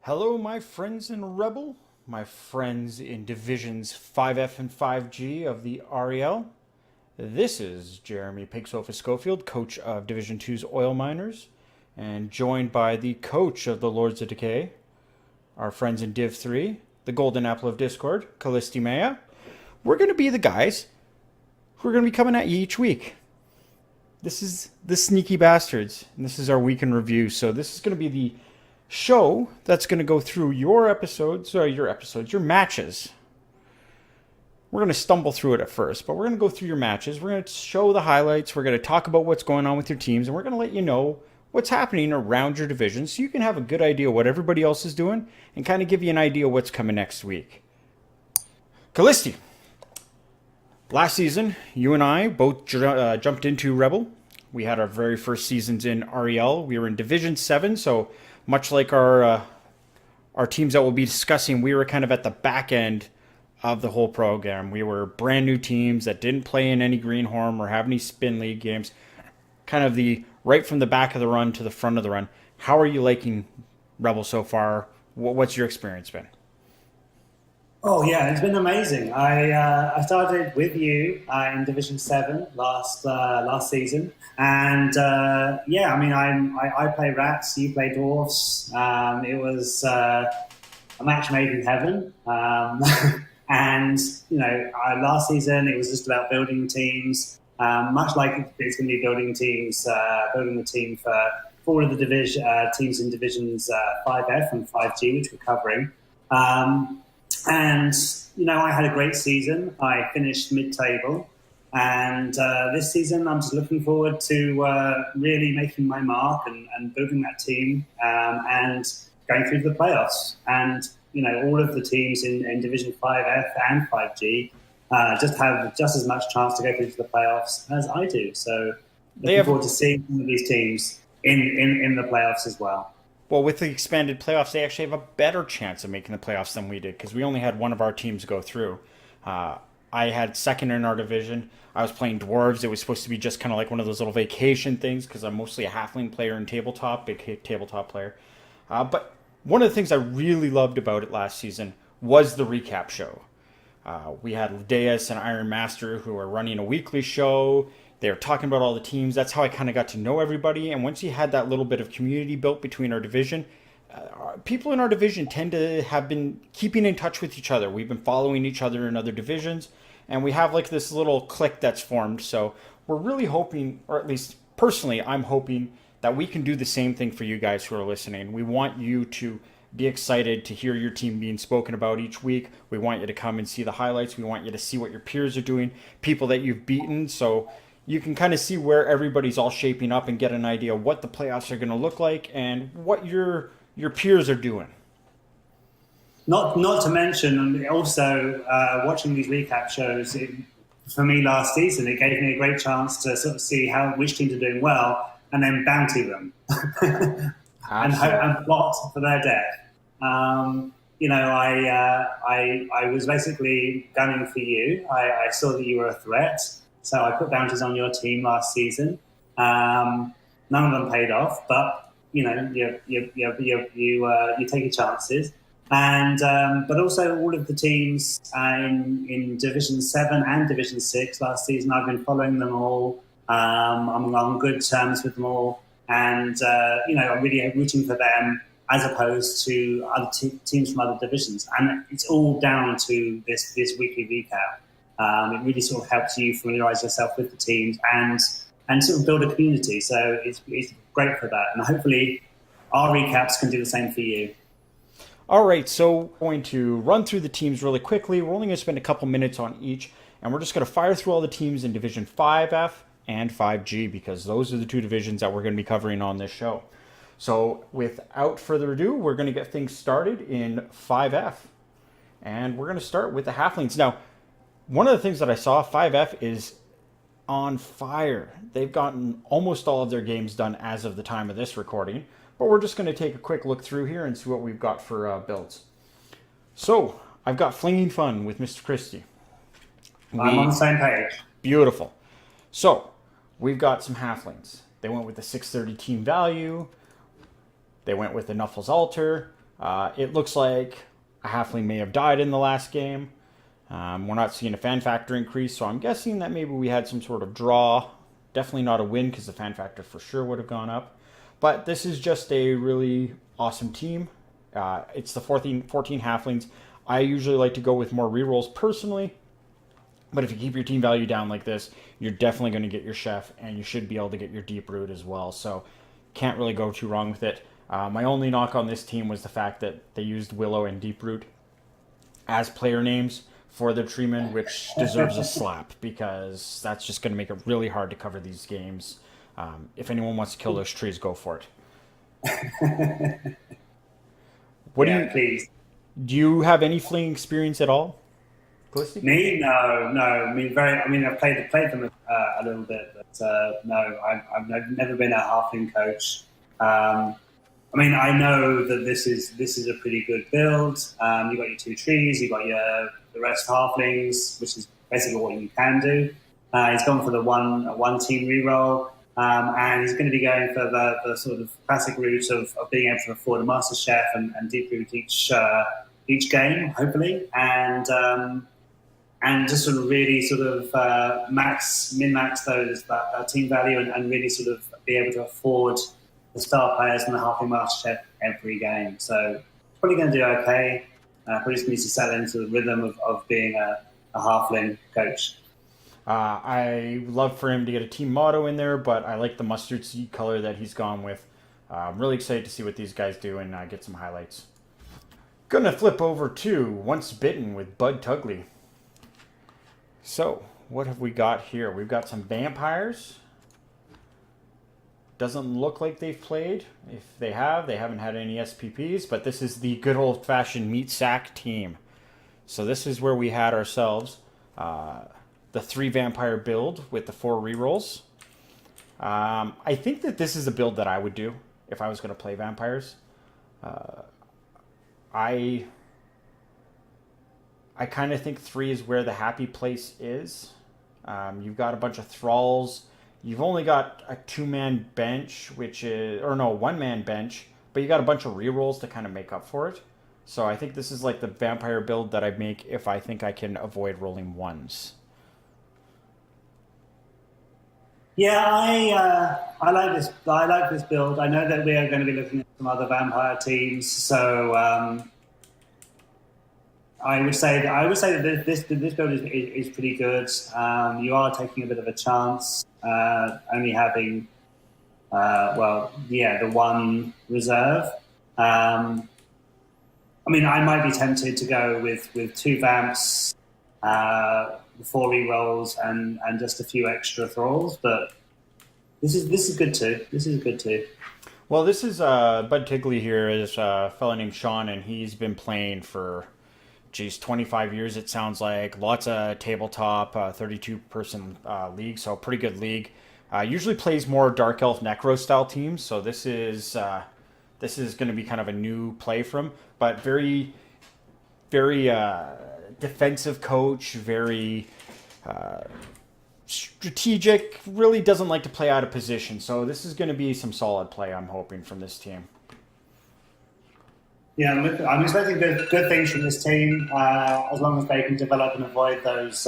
Hello, my friends in Rebbl, my friends in divisions 5F and 5G of the REL. This is Jeremy Pigsofa Schofield, coach of Division Two's Oil Miners, and joined by the coach of the Lords of Decay, our friends in Div 3, the Golden Apple of Discord, Kallisti Maya. We're going to be the guys who are going to be coming at you each week. This is the Sneaky Bastards, and this is our week in review. So this is going to be the show that's going to go through your matches. We're going to stumble through it at first, but we're going to go through your matches. We're going to show the highlights. We're going to talk about what's going on with your teams, and we're going to let you know what's happening around your division so you can have a good idea what everybody else is doing and kind of give you an idea what's coming next week. Kallisti, last season, you and I both jumped into Rebbl. We had our very first seasons in REL. We were in Division 7, so much like our teams that we'll be discussing, we were kind of at the back end of the whole program. We were brand new teams that didn't play in any Greenhorn or have any Spin League games. Kind of the right from the back of the run to the front of the run. How are you liking Rebbl so far? What's your experience been? Oh yeah, it's been amazing. I started with you in Division 7 last season, and I play rats, you play dwarfs. It was a match made in heaven, and last season it was just about building teams, much like it's going to be building teams, building the team for all of the teams in divisions 5F and 5G, which we're covering. I had a great season. I finished mid-table. And this season, I'm just looking forward to really making my mark and building that team and going through the playoffs. And, all of the teams in Division 5F and 5G just have just as much chance to go through to the playoffs as I do. So looking forward to seeing some of these teams in the playoffs as well. Well, with the expanded playoffs, they actually have a better chance of making the playoffs than we did because we only had one of our teams go through. I had second in our division. I was playing dwarves. It was supposed to be just kind of like one of those little vacation things because I'm mostly a halfling player in tabletop, big tabletop player. But one of the things I really loved about it last season was the recap show. We had Ladeus and Iron Master who were running a weekly show. They were talking about all the teams. That's how I kind of got to know everybody. And once you had that little bit of community built between our division, people in our division tend to have been keeping in touch with each other. We've been following each other in other divisions, and we have like this little clique that's formed. So we're really hoping, or at least personally, I'm hoping that we can do the same thing for you guys who are listening. We want you to be excited to hear your team being spoken about each week. We want you to come and see the highlights. We want you to see what your peers are doing, people that you've beaten. So you can kind of see where everybody's all shaping up and get an idea of what the playoffs are going to look like and what your peers are doing. Not to mention, also watching these recap shows, for me last season, it gave me a great chance to sort of see which teams are doing well and then bounty them and plot for their death. I was basically gunning for you. I saw that you were a threat. So I put bounties on your team last season. None of them paid off, but you take your chances. And but also all of the teams in Division 7 and Division 6 last season, I've been following them all. I'm on good terms with them all, and I'm really rooting for them as opposed to other teams from other divisions. And it's all down to this weekly recap. It really sort of helps you familiarise yourself with the teams and sort of build a community. So it's great for that. And hopefully our recaps can do the same for you. All right, so we're going to run through the teams really quickly. We're only going to spend a couple minutes on each, and we're just going to fire through all the teams in Division 5F and 5G because those are the two divisions that we're going to be covering on this show. So without further ado, we're going to get things started in 5F. And we're going to start with the Halflings. Now, one of the things that I saw, 5F is on fire. They've gotten almost all of their games done as of the time of this recording, but we're just going to take a quick look through here and see what we've got for builds. So, I've got Flinging Fun with Mr. Christie. I'm on the same page. Beautiful. So, we've got some Halflings. They went with the 630 team value. They went with the Nuffles Altar. It looks like a halfling may have died in the last game. We're not seeing a fan factor increase, so I'm guessing that maybe we had some sort of draw. Definitely not a win because the fan factor for sure would have gone up. But this is just a really awesome team. It's the 14 halflings. I usually like to go with more rerolls personally, but if you keep your team value down like this, you're definitely going to get your chef, and you should be able to get your deep root as well. So can't really go too wrong with it. My only knock on this team was the fact that they used Willow and Deep Root as player names for their treeman, which deserves a slap because that's just going to make it really hard to cover these games. If anyone wants to kill those trees, go for it. Please. Do you have any fleeing experience at all, Kallisti? Me? No. I've played them a little bit, but no, I've never been a halfling coach. I know that this is a pretty good build. You've got your 2 trees, you've got the rest halflings, which is basically what you can do. He's gone for the one team reroll, and he's going to be going for the sort of classic route of being able to afford a master chef and deep root each game, hopefully, and just sort of really sort of min-max that team value and really sort of be able to afford the star players and the halfling master chef every game. So it's probably going to do okay. Probably just needs to settle into the rhythm of being a halfling coach. I would love for him to get a team motto in there, but I like the mustard seed color that he's gone with. I'm really excited to see what these guys do and get some highlights. Gonna flip over to Once Bitten with Bud Tugley. So, what have we got here? We've got some vampires. Doesn't look like they've played. If they have, they haven't had any SPPs, but this is the good old-fashioned meat sack team. So this is where we had ourselves the 3 vampire build with the 4 rerolls. I think that this is a build that I would do if I was going to play vampires. I kind of think 3 is where the happy place is. You've got a bunch of thralls. You've only got a 2-man bench, one-man bench, but you got a bunch of rerolls to kind of make up for it. So I think this is like the vampire build that I make if I think I can avoid rolling 1s. Yeah, I like this. I like this build. I know that we are going to be looking at some other vampire teams, so I would say that this build is pretty good. You are taking a bit of a chance, only having the 1 reserve. I might be tempted to go with 2 vamps, 4 rerolls, and just a few extra thralls, but this is good too. This is good too. Well, this is Bud Tigley here is a fellow named Sean, and he's been playing for 25 years it sounds like. Lots of tabletop, 32-person league, so pretty good league. Usually plays more Dark Elf Necro style teams, so this is going to be kind of a new play for him, but very, very defensive coach, very strategic, really doesn't like to play out of position, so this is going to be some solid play, I'm hoping, from this team. Yeah, I'm expecting good things from this team, as long as they can develop and avoid those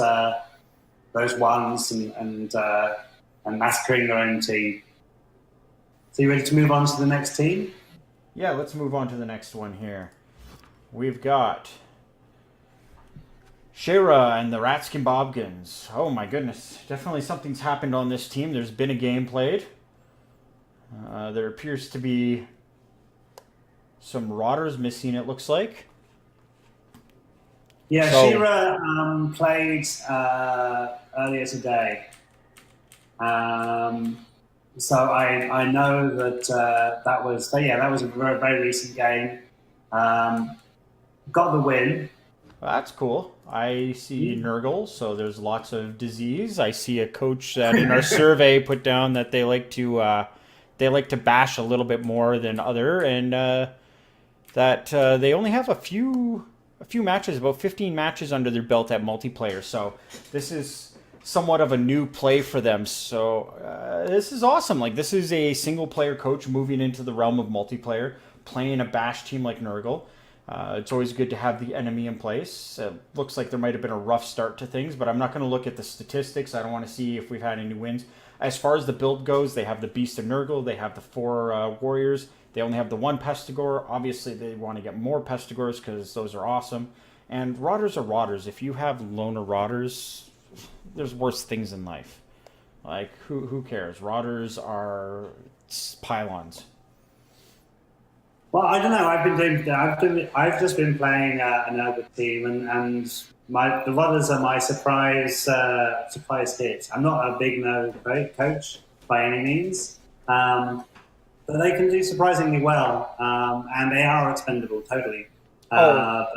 1s and massacring their own team. So you ready to move on to the next team? Yeah, let's move on to the next one here. We've got Shayra and the Ratskin Bobkins. Oh my goodness, definitely something's happened on this team. There's been a game played. There appears to be some rotters missing, it looks like. Yeah, so, Shira played earlier today. So I know that was a very, very recent game. Got the win. Well, that's cool. I see Nurgle, so there's lots of disease. I see a coach that in our survey put down that they like to bash a little bit more than other, and that they only have a few matches, about 15 matches under their belt at multiplayer. So this is somewhat of a new play for them. So this is awesome. Like, this is a single player coach moving into the realm of multiplayer, playing a bash team like Nurgle, it's always good to have the enemy in place. Looks like there might have been a rough start to things, but I'm not going to look at the statistics. I don't want to see if we've had any wins. As far as the build goes, they have the Beast of Nurgle, they have the 4 Warriors, they only have the 1 Pestigore. Obviously, they want to get more Pestigores because those are awesome. And Rotters are Rotters. If you have loner Rotters, there's worse things in life. Like, who cares? Rotters are pylons. Well, I don't know. I've just been playing an Nurgle team, and the Rodders are my surprise hit. I'm not a big Nurgle coach by any means, but they can do surprisingly well, and they are expendable totally. But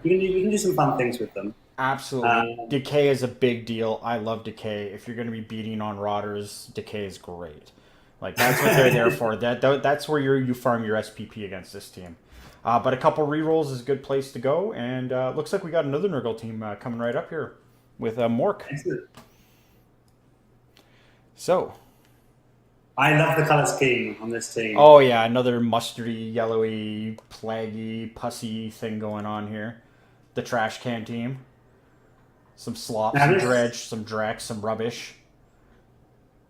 you can do some fun things with them. Absolutely. Decay is a big deal. I love Decay. If you're going to be beating on Rotters, Decay is great. Like, that's what they're there for. That's where you farm your SPP against this team. But a couple rerolls is a good place to go. And looks like we got another Nurgle team coming right up here with Mork. Excellent. So. I love the color scheme on this team. Oh, yeah. Another mustardy, yellowy, plaggy, pussy thing going on here. The trash can team. Some slop, some dredge, some dreck, some rubbish.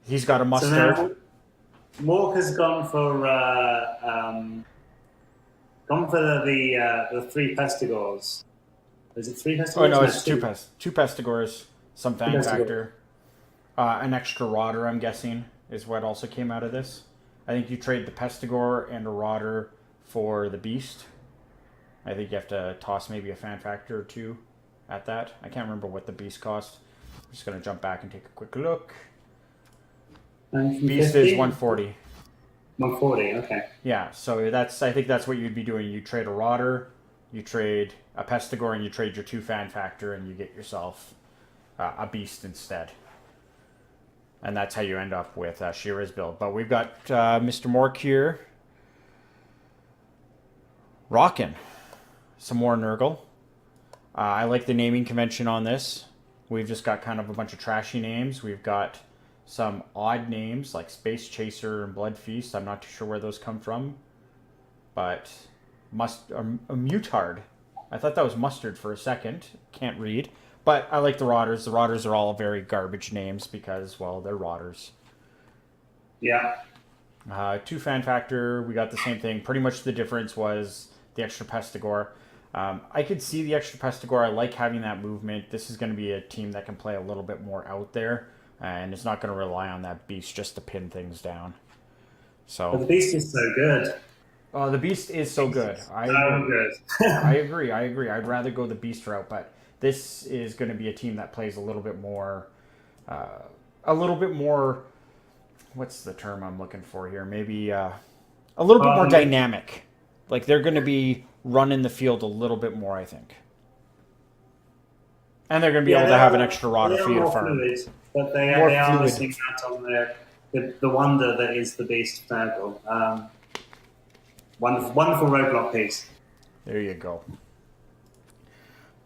He's got a mustard. So Mork has gone for the 3 Pestigores. Is it 3 Pestigores? Oh no, it's 2 Pestigores, some Fan Factor, an extra Rotter. I'm guessing is what also came out of this. I think you trade the Pestigore and a Rotter for the Beast. I think you have to toss maybe a Fan Factor or 2 at that. I can't remember what the Beast cost. I'm just gonna jump back and take a quick look. Beast is 140. 140, okay. Yeah, so I think that's what you'd be doing. You trade a Rotter, you trade a Pestigore, and you trade your 2 Fan Factor, and you get yourself a Beast instead. And that's how you end up with Shira's build. But we've got Mr. Mork here. Rockin'. Some more Nurgle. I like the naming convention on this. We've just got kind of a bunch of trashy names. We've got some odd names like Space Chaser and Blood Feast. I'm not too sure where those come from. But a Mutard. I thought that was Mustard for a second. Can't read. But I like the Rotters. The Rotters are all very garbage names because, well, they're Rotters. Yeah. 2 Fan Factor. We got the same thing. Pretty much the difference was the extra Pestigore. I could see the extra Pestigore. I like having that movement. This is going to be a team that can play a little bit more out there. And it's not going to rely on that Beast just to pin things down. But the Beast is so good. Oh, the Beast is so good. I agree. I'd rather go the Beast route, but this is going to be a team that plays a little bit more, what's the term I'm looking for here? Maybe a little bit more dynamic. Like, they're going to be running the field a little bit more, I think. And they're going to be able to have an extra Rotter for you to farm. But they are missing out on the wonder that is the Beast Nurgle. Wonderful roadblock piece. There you go.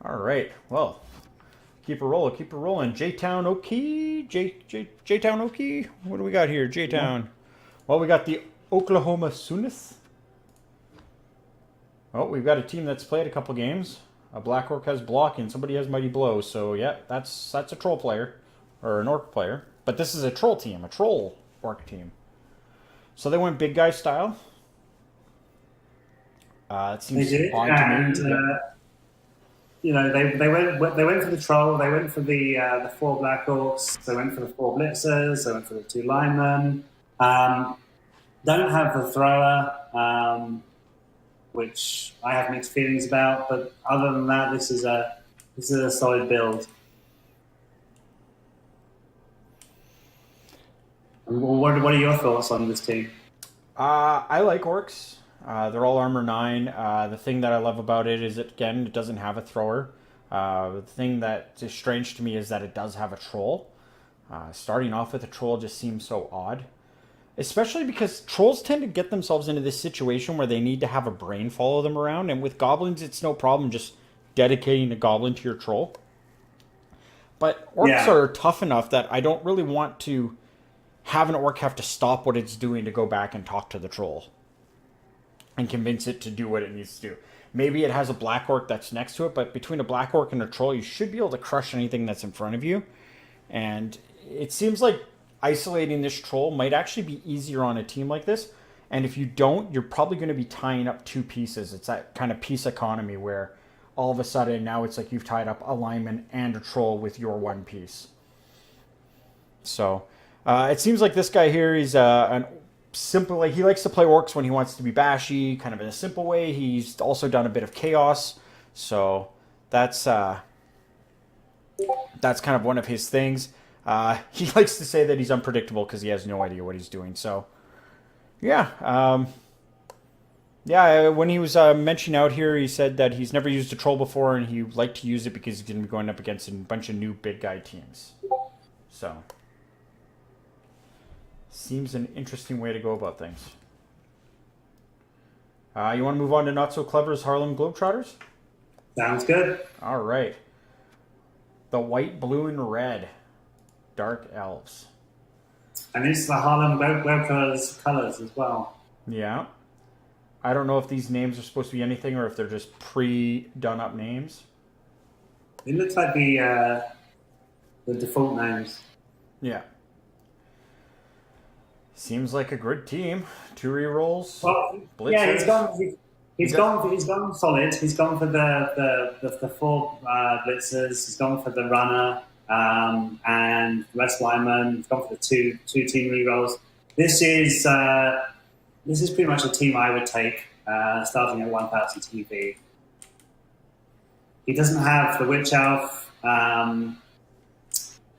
All right. Well, keep it rolling. J-Town Okie. J-Town Okie. What do we got here? J-Town. Well, we got the Oklahoma Sooners. Oh, we've got a team that's played a couple games. A Black Orc has block and somebody has Mighty Blow. So, yeah, that's a troll player. Or an Orc player. But this is a troll team. A troll Orc team. So they went big guy style. It seems odd to me. You know, they went for the troll. They went for the 4 Black Orcs. They went for the 4 Blitzers. They went for the 2 linemen. Don't have the thrower, which I have mixed feelings about. But other than that, this is a solid build. What are your thoughts on this team? I like Orcs. They're all armor 9. The thing that I love about it is, it doesn't have a thrower. The thing that is strange to me is that it does have a troll. Starting off with a troll just seems so odd. Especially because trolls tend to get themselves into this situation where they need to have a brain follow them around. And with goblins, it's no problem just dedicating a goblin to your troll. But orcs are tough enough that I don't really want to have an orc have to stop what it's doing to go back and talk to the troll. and convince it to do what it needs to do. Maybe it has a black orc that's next to it, but between a black orc and a troll, you should be able to crush anything that's in front of you. And it seems like isolating this troll might actually be easier on a team like this. And if you don't, you're probably going to be tying up two pieces. It's that kind of piece economy where all of a sudden now it's like you've tied up a lineman and a troll with your one piece. So it seems like this guy here, he's an simple, like he likes to play orcs when he wants to be bashy, kind of in a simple way. He's also done a bit of chaos, so that's kind of one of his things. He likes to say that he's unpredictable because he has no idea what he's doing. So yeah, when he was mentioning out here, he said that he's never used a troll before and he liked to use it because he didn't be going up against a bunch of new big guy teams. So seems an interesting way to go about things. You want to move on to Not So Clever's Harlem Globetrotters? Sounds good. All right. The white, blue, and red Dark Elves. And it's the Harlem Globetrotters colors as well. Yeah. I don't know if these names are supposed to be anything or if they're just pre-done up names. It looks like the default names. Yeah. Seems like a good team. 2 rerolls. Well, blitzers. yeah, he's gone solid. He's gone for the 4 blitzers. He's gone for the runner and West Lyman. He's gone for the two team rerolls. This is pretty much a team I would take starting at 1,000 TV. He doesn't have the Witch Elf.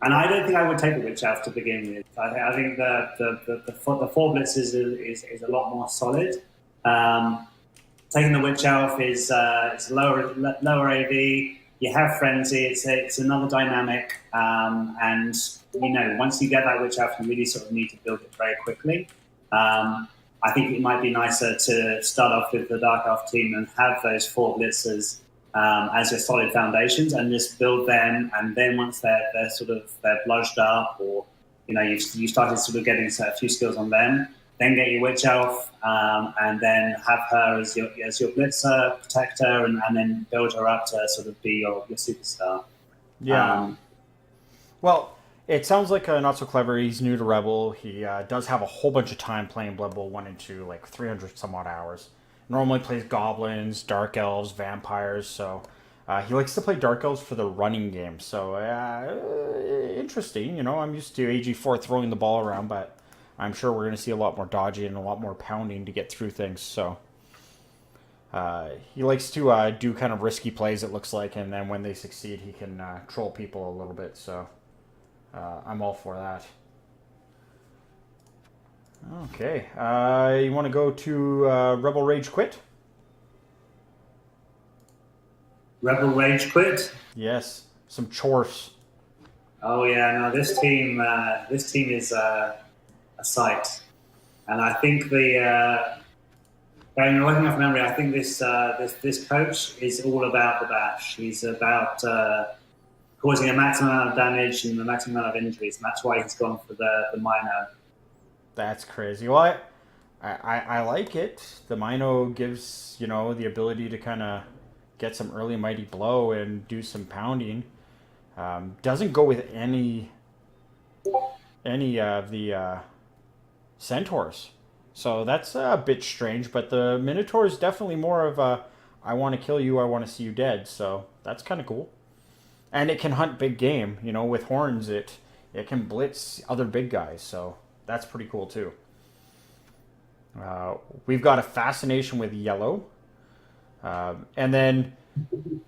And I don't think I would take the Witch Elf to begin with. I think the 4 blitzes is a lot more solid. Taking the Witch Elf is lower AV. You have Frenzy. It's another dynamic. And once you get that Witch Elf, you really sort of need to build it very quickly. I think it might be nicer to start off with the Dark Elf team and have those 4 blitzers as your solid foundations, and just build them. And then once they're bludged up, or you started sort of getting a few skills on them, then get your Witch Elf, and then have her as your blitzer, protect her, and then build her up to sort of be your superstar. Yeah. Well, it sounds like Not So Clever. He's new to Rebbl. He does have a whole bunch of time playing Blood Bowl 1 and 2, like 300 some odd hours. Normally plays goblins, dark elves, vampires. So he likes to play dark elves for the running game. So interesting. I'm used to AG4 throwing the ball around, but I'm sure we're going to see a lot more dodging and a lot more pounding to get through things. So he likes to do kind of risky plays, it looks like, and then when they succeed, he can troll people a little bit. So I'm all for that. Okay. You want to go to Rebbl Rage Quit? Rebbl Rage Quit? Yes. Some chores. Oh yeah, no, this team is a sight. And I think working off memory, I think this coach is all about the bash. He's about causing a maximum amount of damage and a maximum amount of injuries, and that's why he's gone for the Mino. That's crazy. Well, I like it. The Mino gives, the ability to kind of get some early mighty blow and do some pounding. Doesn't go with any of the centaurs. So that's a bit strange, but the Minotaur is definitely more of a, I want to kill you, I want to see you dead. So that's kind of cool. And it can hunt big game. With horns, it can blitz other big guys. So that's pretty cool too. We've got a fascination with yellow. And then,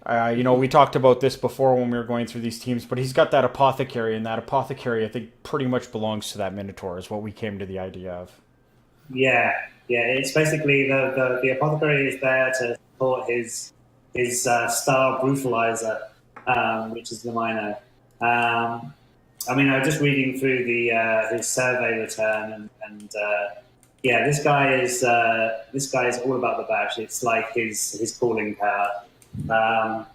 we talked about this before when we were going through these teams, but he's got that apothecary, and that apothecary, I think, pretty much belongs to that Minotaur, is what we came to the idea of. Yeah. It's basically the apothecary is there to support his star brutalizer, which is the Mino. I was just reading through his survey return, and this guy is all about the bash. It's like his calling card.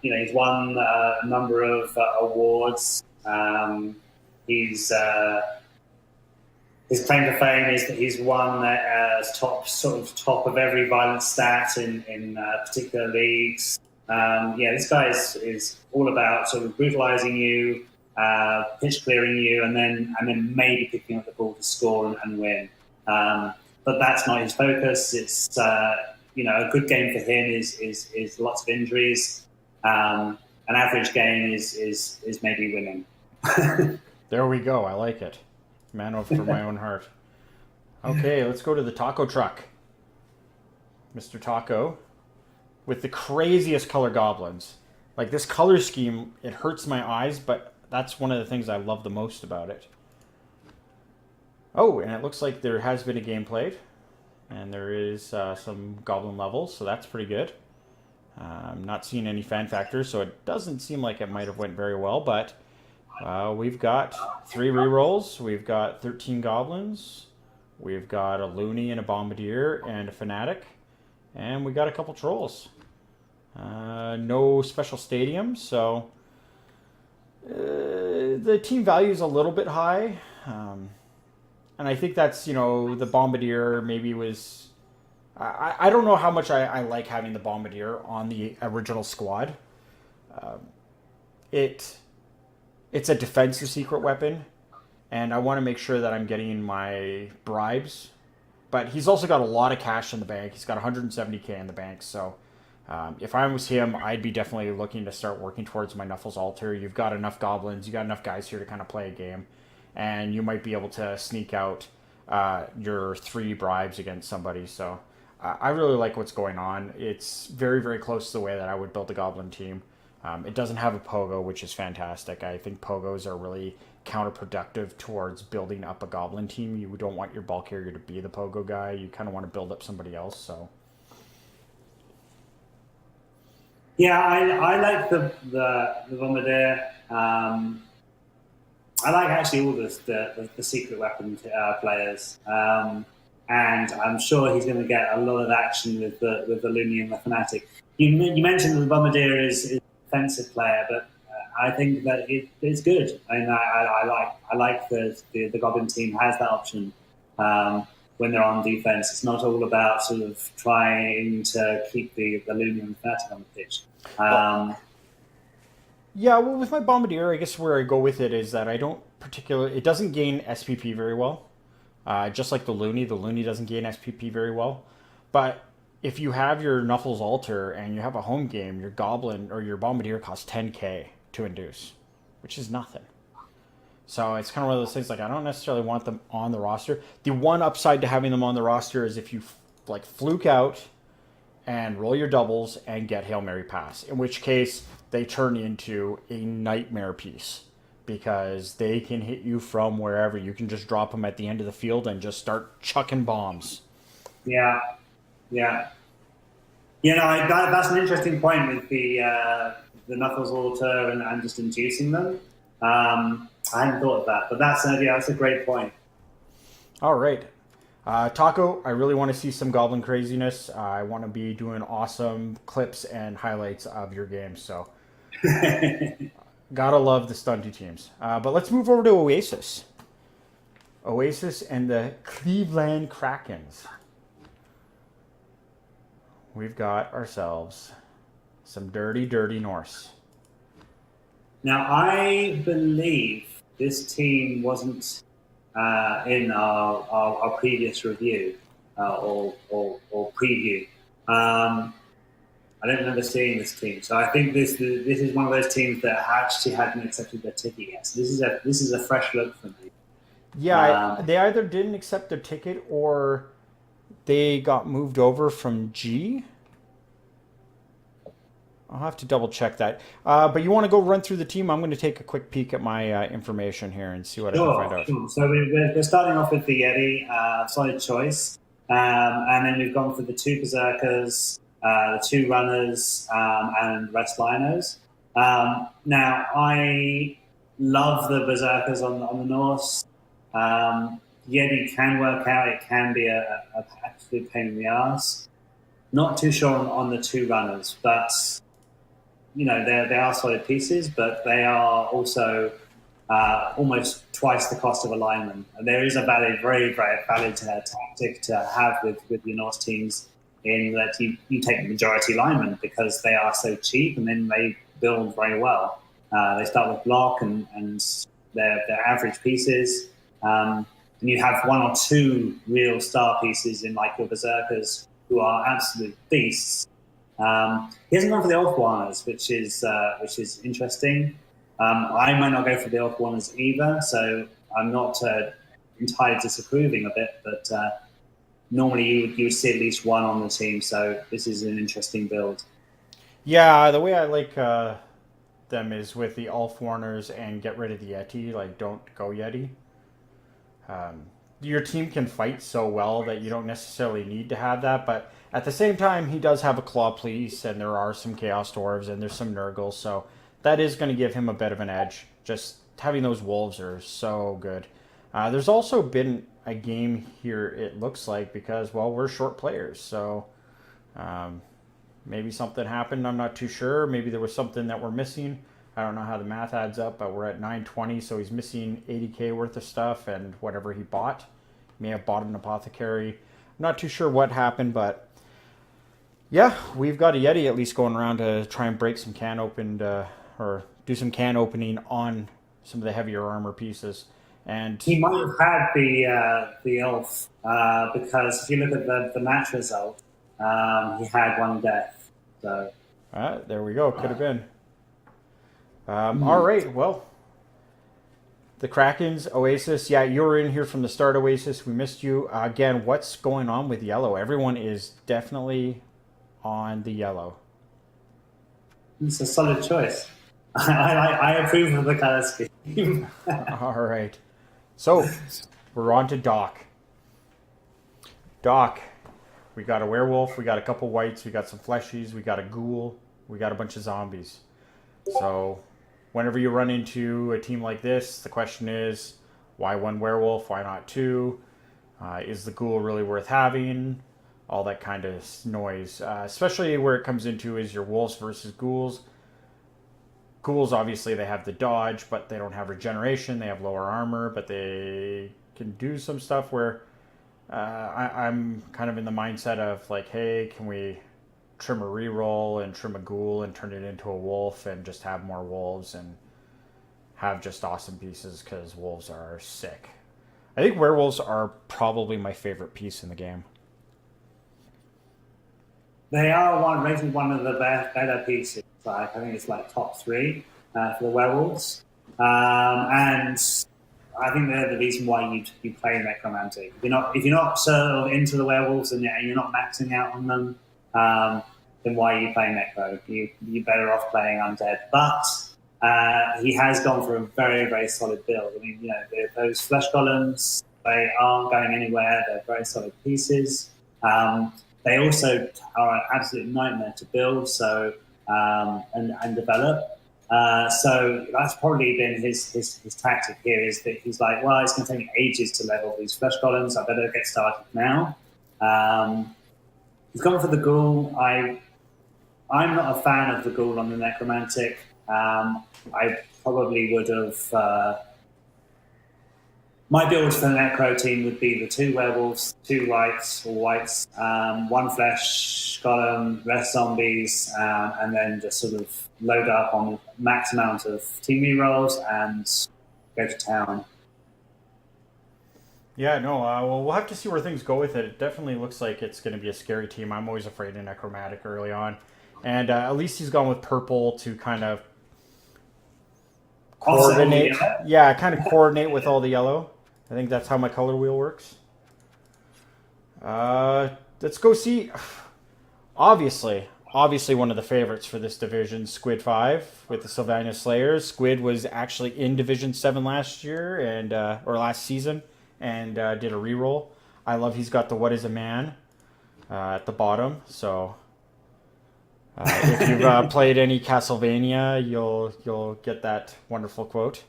He's won a number of awards. His his claim to fame is that he's won top of every violent stat in particular leagues. This guy is all about sort of brutalizing you, pitch clearing you, and then maybe picking up the ball to score and win. But that's not his focus. It's a good game for him is lots of injuries. An average game is maybe winning. There we go. I like it. Man after my own heart. Okay, let's go to the taco truck. Mr. Taco with the craziest color goblins. Like, this color scheme, it hurts my eyes, but that's one of the things I love the most about it. Oh, and it looks like there has been a game played. And there is some goblin levels, so that's pretty good. I'm not seeing any fan factors, so it doesn't seem like it might have went very well, but we've got 3 rerolls, we've got 13 goblins, we've got a loony and a bombardier and a fanatic, and we got a couple trolls. No special stadium, so the team value is a little bit high. And I think that's, the bombardier maybe was... I don't know how much I like having the bombardier on the original squad. It's a defensive secret weapon, and I want to make sure that I'm getting my bribes. But he's also got a lot of cash in the bank. He's got 170k in the bank, so if I was him, I'd be definitely looking to start working towards my Knuffles altar. You've got enough goblins, you got enough guys here to kind of play a game, and you might be able to sneak out your 3 bribes against somebody. So I really like what's going on. It's very, very close to the way that I would build a goblin team. It doesn't have a pogo, which is fantastic. I think pogos are really counterproductive towards building up a goblin team. You don't want your ball carrier to be the pogo guy. You kind of want to build up somebody else. So yeah, I like the bombardier. I like actually all the secret weapon players, and I'm sure he's going to get a lot of action with the Looney and the Fanatic. You mentioned the bombardier is a defensive player, but I think that it's good. And I like the Goblin team has that option when they're on defense. It's not all about sort of trying to keep the Looney and the Fanatic on the pitch. yeah, well, with my bombardier, I guess where I go with it is that it doesn't gain SPP very well. Just like the Looney doesn't gain SPP very well. But if you have your Knuffles altar and you have a home game, your goblin or your bombardier costs 10k to induce, which is nothing. So it's kind of one of those things, like, I don't necessarily want them on the roster. The one upside to having them on the roster is if you fluke out and roll your doubles and get Hail Mary pass, in which case they turn into a nightmare piece because they can hit you from wherever. You can just drop them at the end of the field and just start chucking bombs. Yeah. That's an interesting point with the Knuckles altar and just inducing them. I hadn't thought of that, but that's a great point. All right. Taco, I really want to see some goblin craziness. I want to be doing awesome clips and highlights of your game, so gotta love the stunty teams. But let's move over to Oasis. Oasis and the Cleveland Krakens. We've got ourselves some dirty, dirty Norse. Now, I believe this team wasn't in our previous review or preview. I don't remember seeing this team, so I think this is one of those teams that actually hadn't accepted their ticket yet. So this is a fresh look for me. Yeah, they either didn't accept their ticket or they got moved over from G. I'll have to double check that. But you want to go run through the team? I'm going to take a quick peek at my information here and see what I can find out. Sure. So we're starting off with the Yeti, solid choice. And then we've gone for the 2 Berserkers, the 2 Runners, and Rest Linos. Now, I love the Berserkers on the Norse. Yeti can work out. It can be a absolute pain in the ass. Not too sure on the 2 Runners, but they are solid pieces, but they are also almost twice the cost of a lineman. And there is a valid, very, very valid tactic to have with your Norse teams in that you take the majority linemen because they are so cheap and then they build very well. They start with block and they're average pieces. And you have one or two real star pieces in like your berserkers who are absolute beasts. He hasn't gone for the Elf Warners, which is interesting. I might not go for the Elf Warners either, so I'm not entirely disapproving of it, but normally you would see at least one on the team, so this is an interesting build. Yeah, the way I like them is with the Elf Warners and get rid of the Yeti. Like, don't go Yeti. Your team can fight so well that you don't necessarily need to have that, but at the same time, he does have a Claw Police, and there are some Chaos Dwarves, and there's some Nurgles, so that is going to give him a bit of an edge. Just having those Wolves are so good. There's also been a game here, it looks like, because, well, we're short players, so maybe something happened, I'm not too sure. Maybe there was something that we're missing. I don't know how the math adds up, but we're at 920, so he's missing 80k worth of stuff and whatever he bought. He may have bought an apothecary. I'm not too sure what happened, but yeah, we've got a Yeti at least going around to try and break some can opened, or do some can opening on some of the heavier armor pieces. And he might have had the elf because if you look at the match result, he had one death. So there we go. Could have been. All right. Well, the Krakens, Oasis. Yeah, you were in here from the start, Oasis. We missed you again. What's going on with yellow? Everyone is definitely on the yellow. It's a solid choice. I approve of the color scheme. All right. So, we're on to Doc. Doc, we got a werewolf, we got a couple whites, we got some fleshies, we got a ghoul, we got a bunch of zombies. So, whenever you run into a team like this, the question is, why one werewolf, why not two? Is the ghoul really worth having? All that kind of noise. Especially where it comes into is your wolves versus ghouls. Ghouls, obviously, they have the dodge, but they don't have regeneration. They have lower armor, but they can do some stuff where I'm kind of in the mindset of like, hey, can we trim a reroll and trim a ghoul and turn it into a wolf and just have more wolves and have just awesome pieces because wolves are sick. I think werewolves are probably my favorite piece in the game. They are rated one of the better pieces. Like I think it's like top 3 for the werewolves, and I think they're the reason why you play necromantic. If you're not sort of into the werewolves and you're not maxing out on them, then why are you playing necro? You're better off playing undead. But he has gone for a very, very solid build. I mean, those flesh golems, they aren't going anywhere. They're very solid pieces. They also are an absolute nightmare to build and develop. So that's probably been his tactic here is that he's like, well, it's going to take me ages to level these flesh golems. I better get started now. He's gone for the ghoul. I'm not a fan of the ghoul on the necromantic. I probably would have... my build for the necro team would be the 2 werewolves, 2 whites, one flesh golem, less zombies, and then just sort of load up on max amount of team rerolls and go to town. Yeah, no, well, we'll have to see where things go with it. It definitely looks like it's going to be a scary team. I'm always afraid of necromantic early on. And at least he's gone with purple to kind of coordinate. Yeah, kind of coordinate with all the yellow. I think that's how my color wheel works. Let's go see. Obviously one of the favorites for this division, Squid 5 with the Sylvania Slayers. Squid was actually in Division 7 last year or last season and did a reroll. I love he's got the What is a Man at the bottom. So if you've played any Castlevania, you'll get that wonderful quote.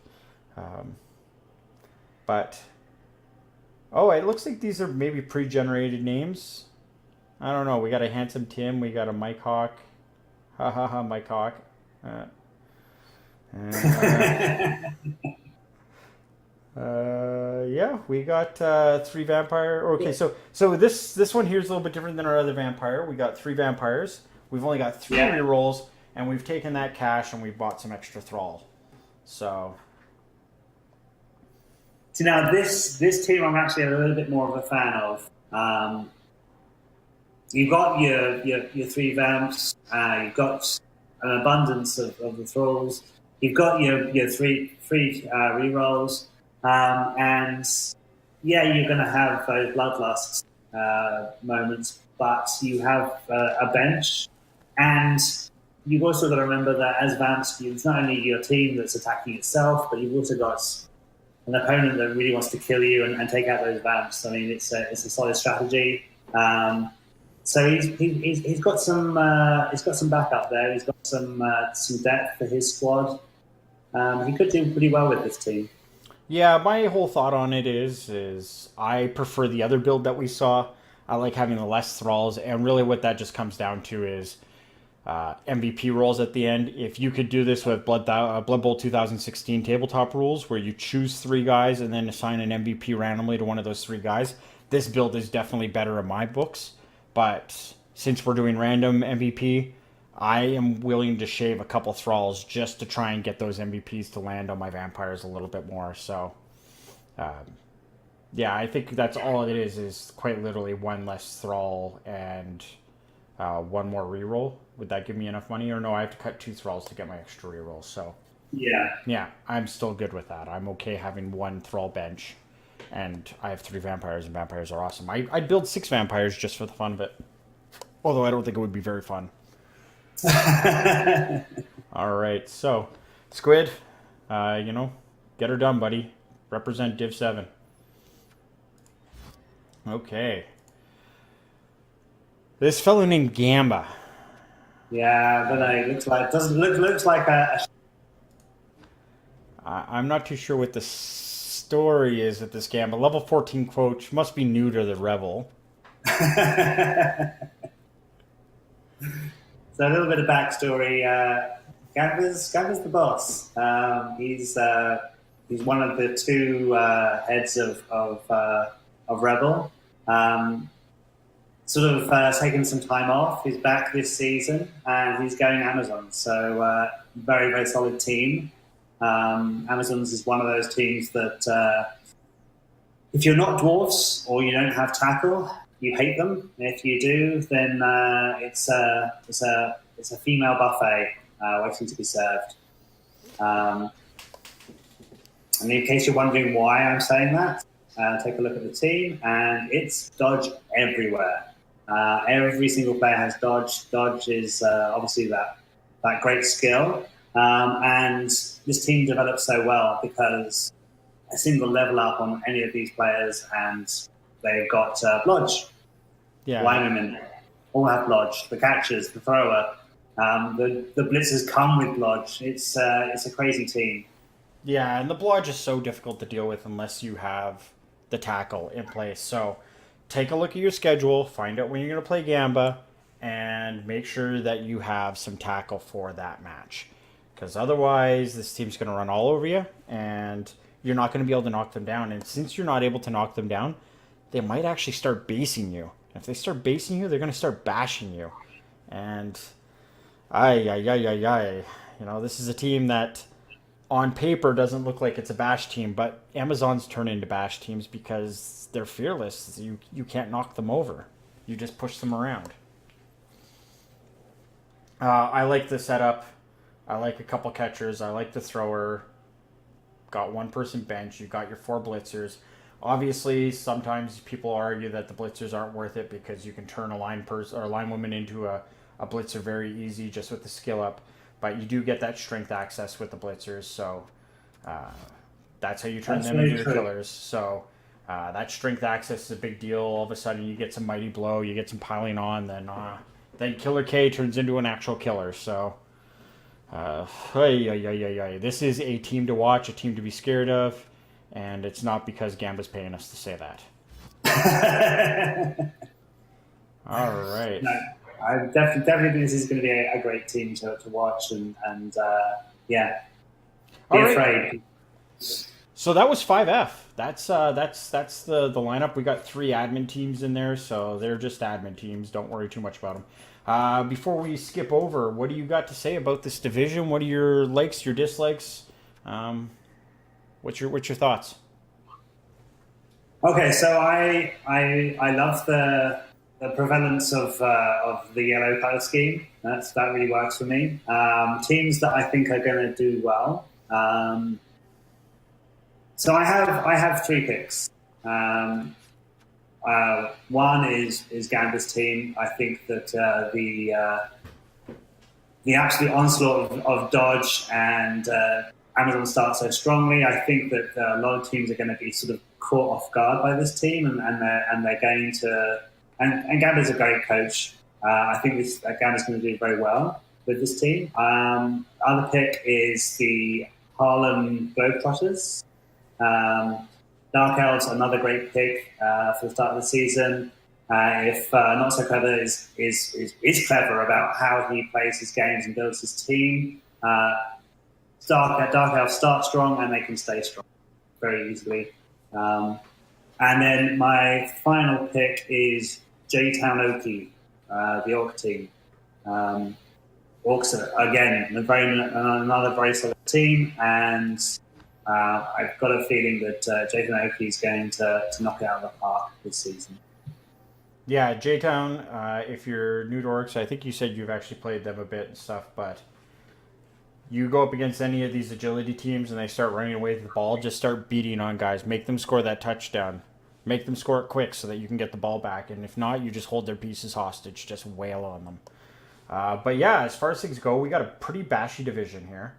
But it looks like these are maybe pre-generated names. I don't know. We got a Handsome Tim. We got a Mike Hawk. Ha ha ha, Mike Hawk. Yeah, we got three vampire. Okay, so this one here is a little bit different than our other vampire. We got three vampires. We've only got three Yeah. rerolls, and we've taken that cash and we've bought some extra thrall. So So now this team I'm actually a little bit more of a fan of. You've got your three vamps. You've got an abundance of the thralls. You've got your three rerolls, and yeah, you're going to have those bloodlust moments, but you have a bench, and you've also got to remember that as vamps, it's not only your team that's attacking itself, but you've also got an opponent that really wants to kill you and take out those vamps. I mean, it's a solid strategy. So he's got some backup there. He's got some depth for his squad. He could do pretty well with this team. yeah, my whole thought on it is I prefer the other build that we saw. I like having the less thralls, and really what that just comes down to is MVP rolls at the end. If you could do this with Blood Bowl 2016 tabletop rules, where you choose three guys and then assign an MVP randomly to one of those three guys, this build is definitely better in my books. But since we're doing random MVP, I am willing to shave a couple thralls just to try and get those MVPs to land on my vampires a little bit more. So, yeah, I think that's all it is quite literally one less thrall and one more reroll. Would that give me enough money? Or no, I have to cut two thralls to get my extra reroll. So, Yeah. yeah, I'm still good with that. I'm okay having one thrall bench. And I have three vampires, and vampires are awesome. I'd build six vampires just for the fun of it. Although I don't think it would be very fun. All right, so Squid, get her done, buddy. Represent Div 7. Okay. This fellow named Gamba. Yeah, but it looks like a I'm not too sure what the story is with this Gamba. Level 14 coach must be new to the Rebbl. So a little bit of backstory. Gamba's the boss. He's one of the two heads of Rebbl. Sort of taken some time off. He's back this season and he's going Amazon. So very, very solid team. Amazons is one of those teams that if you're not dwarfs or you don't have tackle, you hate them. If you do, then it's a female buffet waiting to be served. And in case you're wondering why I'm saying that, take a look at the team, and it's dodge everywhere. Every single player has dodge. Dodge is obviously that great skill, and this team develops so well because a single level up on any of these players, and they've got blodge. Yeah. Linemen all have blodge. The catchers, the thrower, the blitzers come with blodge. It's a crazy team. Yeah, and the blodge is so difficult to deal with unless you have the tackle in place. So take a look at your schedule, find out when you're going to play Gamba, and make sure that you have some tackle for that match. Because otherwise, this team's going to run all over you, and you're not going to be able to knock them down. And since you're not able to knock them down, they might actually start basing you. If they start basing you, they're going to start bashing you. And, this is a team that on paper doesn't look like it's a bash team, but Amazons turn into bash teams because they're fearless. You can't knock them over. You just push them around. I like the setup. I like a couple catchers. I like the thrower. Got one person bench. You got your four blitzers. Obviously, sometimes people argue that the blitzers aren't worth it because you can turn a line woman into a blitzer very easy just with the skill up. But you do get that strength access with the blitzers, so that's how you turn them into your killers. So that strength access is a big deal. All of a sudden, you get some mighty blow, you get some piling on, then Killer K turns into an actual killer. So, this is a team to watch, a team to be scared of, and it's not because Gamba's paying us to say that. All right. No, I definitely think this is going to be a great team to watch, and yeah, be afraid. So that was 5F. That's the lineup. We got 3 admin teams in there, so they're just admin teams. Don't worry too much about them. Before we skip over, what do you got to say about this division? What are your likes, your dislikes? Um, what's your thoughts? Okay, so I love the prevalence of the yellow color scheme. That really works for me. Teams that I think are going to do well. So I have 3 picks. One is Gamba's team. I think that the absolute onslaught of Dodge and Amazon start so strongly. I think that a lot of teams are going to be sort of caught off guard by this team, and they're going to. And Gamba's a great coach. I think Gamba's going to do very well with this team. Other pick is the Harlem Globetrotters. Dark Elves, another great pick for the start of the season. If Not So Clever is clever about how he plays his games and builds his team, Dark Elves start strong and they can stay strong very easily. And then my final pick is J-Town Oki, the Orc team. Orcs are, again, another very solid team, and I've got a feeling that J-Town Oki is going to knock it out of the park this season. Yeah, J-Town, if you're new to Orcs, I think you said you've actually played them a bit and stuff, but you go up against any of these agility teams and they start running away with the ball, just start beating on guys. Make them score that touchdown. Make them score it quick so that you can get the ball back. And if not, you just hold their pieces hostage. Just wail on them. But yeah, as far as things go, we got a pretty bashy division here.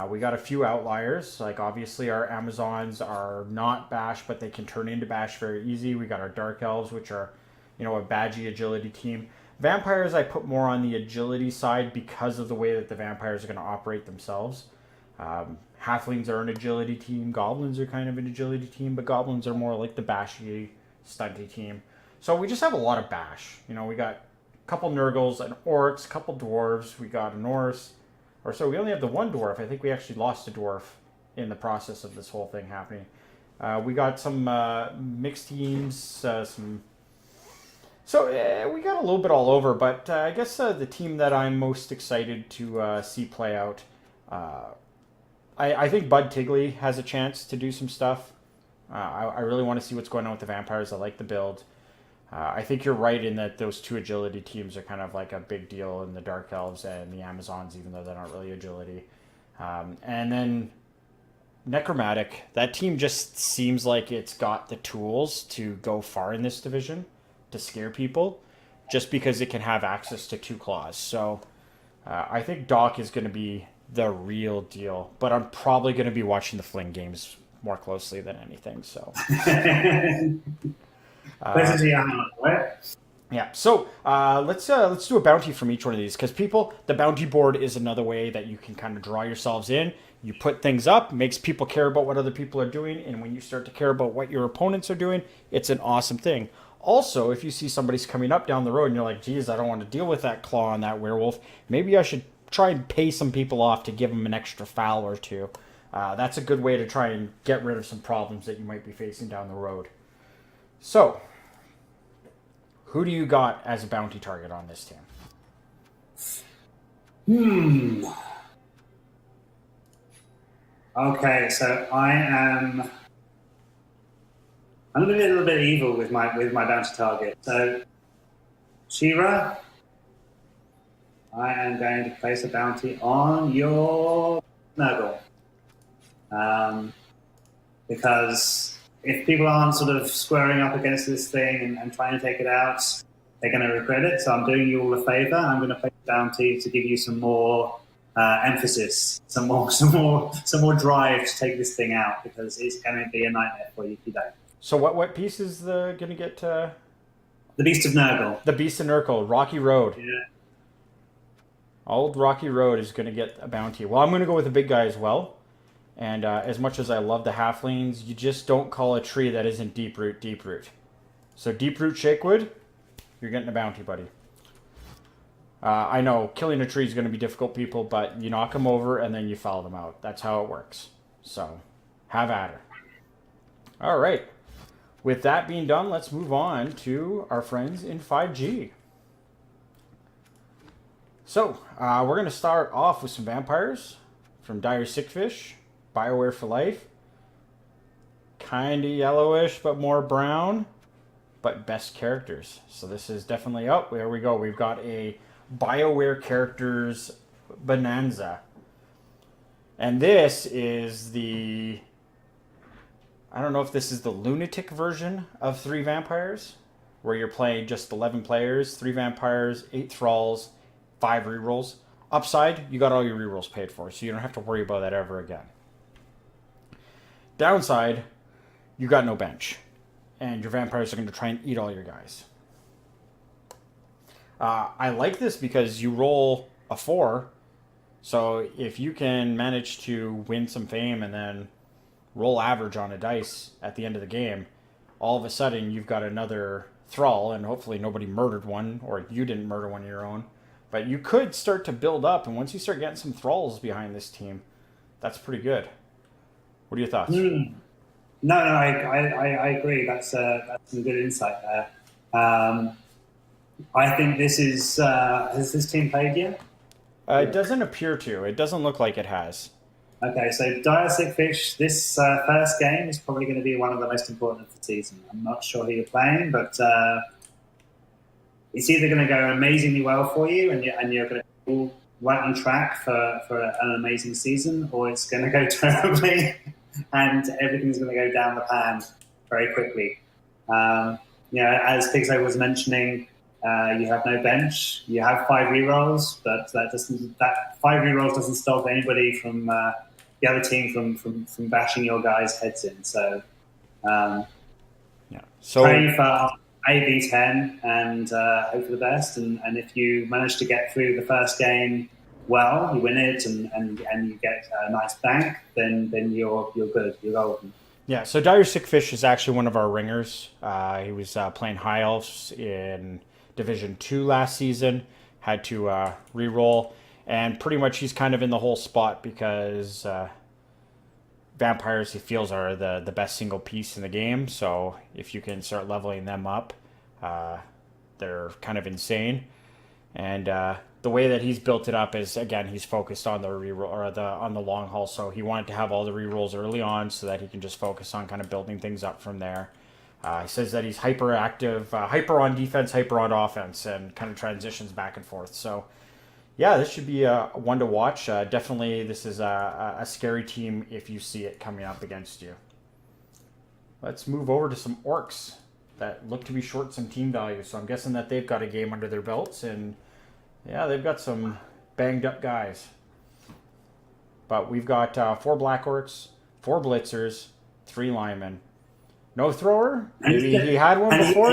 We got a few outliers. Like, obviously, our Amazons are not bash, but they can turn into bash very easy. We got our Dark Elves, which are, a badgy agility team. Vampires, I put more on the agility side because of the way that the vampires are going to operate themselves. Halflings are an agility team. Goblins are kind of an agility team, but goblins are more like the bashy, stunty team. So we just have a lot of bash. We got a couple Nurgles and Orcs, a couple Dwarves. We got a Norse. Or so we only have the one Dwarf. I think we actually lost a Dwarf in the process of this whole thing happening. We got some mixed teams, So we got a little bit all over, but I guess the team that I'm most excited to see play out, I think Bud Tigley has a chance to do some stuff. I really want to see what's going on with the vampires. I like the build. I think you're right in that those 2 agility teams are kind of like a big deal in the Dark Elves and the Amazons, even though they're not really agility. And then Necromantic, that team just seems like it's got the tools to go far in this division, to scare people, just because it can have access to 2 claws. So I think Doc is going to be the real deal, but I'm probably going to be watching the Fling games more closely than anything. So yeah. So let's do a bounty from each one of these, because the bounty board is another way that you can kind of draw yourselves in. You put things up, makes people care about what other people are doing, and when you start to care about what your opponents are doing, it's an awesome thing. Also, if you see somebody's coming up down the road and you're like, geez, I don't want to deal with that claw on that werewolf, maybe I should try and pay some people off to give them an extra foul or 2. That's a good way to try and get rid of some problems that you might be facing down the road. So, who do you got as a bounty target on this team? Okay, so I'm going to be a little bit evil with my bounty target. So, Shira, I am going to place a bounty on your Nurgle. Because if people aren't sort of squaring up against this thing and trying to take it out, they're going to regret it. So I'm doing you all a favor. I'm going to place a bounty to give you some more emphasis, some more drive to take this thing out, because it's going to be a nightmare for you if you don't. So what piece is going to get? The Beast of Nurgle. The Beast of Nurgle, Rocky Road. Yeah. Old Rocky Road is going to get a bounty. Well, I'm going to go with the big guy as well. And as much as I love the halflings, you just don't call a tree that isn't deep root. So deep root shakewood, you're getting a bounty, buddy. I know killing a tree is going to be difficult, people, but you knock them over and then you foul them out. That's how it works. So Have at her. All right. With that being done, let's move on to our friends in 5G. So, we're going to start off with some vampires from Dire Sickfish, BioWare for Life. Kind of yellowish, but more brown. But best characters. So this is definitely, oh, there we go. We've got a BioWare characters bonanza. And this is the, I don't know if this is the lunatic version of 3 vampires, where you're playing just 11 players, 3 vampires, 8 thralls, 5 rerolls. Upside, you got all your rerolls paid for, so you don't have to worry about that ever again. Downside, you got no bench, and your vampires are going to try and eat all your guys. I like this because you roll a 4, so if you can manage to win some fame and then roll average on a dice at the end of the game, all of a sudden you've got another thrall, and hopefully nobody murdered one, or you didn't murder one of your own. But you could start to build up, and once you start getting some thralls behind this team, that's pretty good. What are your thoughts? No, I agree. That's some good insight there. I think this is, has this team played yet? It doesn't appear to. It doesn't look like it has. Okay, so Dire Sickfish, this first game is probably going to be one of the most important of the season. I'm not sure who you're playing, but it's either going to go amazingly well for you and you're going to be right on track for an amazing season, or it's going to go terribly and everything's going to go down the pan very quickly. As Pigsofa was mentioning, you have no bench. You have 5 rerolls, but that 5 rerolls doesn't stop anybody from the other team from bashing your guys' heads in. So, So pray for AB10 and hope for the best. And if you manage to get through the first game well, you win it and you get a nice bank, then you're good. You're golden. Yeah, so Dire Sickfish is actually one of our ringers. He was playing High Elves in Division 2 last season, had to re-roll, and pretty much he's kind of in the whole spot because vampires, he feels, are the best single piece in the game, so if you can start leveling them up, they're kind of insane. And the way that he's built it up is, again, he's focused on the reroll or on the long haul. So he wanted to have all the rerolls early on so that he can just focus on kind of building things up from there. He says that he's hyper active, hyper on defense, hyper on offense, and kind of transitions back and forth. So yeah, this should be one to watch. Definitely, this is a scary team if you see it coming up against you. Let's move over to some orcs that look to be short some team value. So I'm guessing that they've got a game under their belts, and yeah, they've got some banged up guys. But we've got 4 black orcs, 4 blitzers, 3 linemen. No thrower? Maybe he had one before?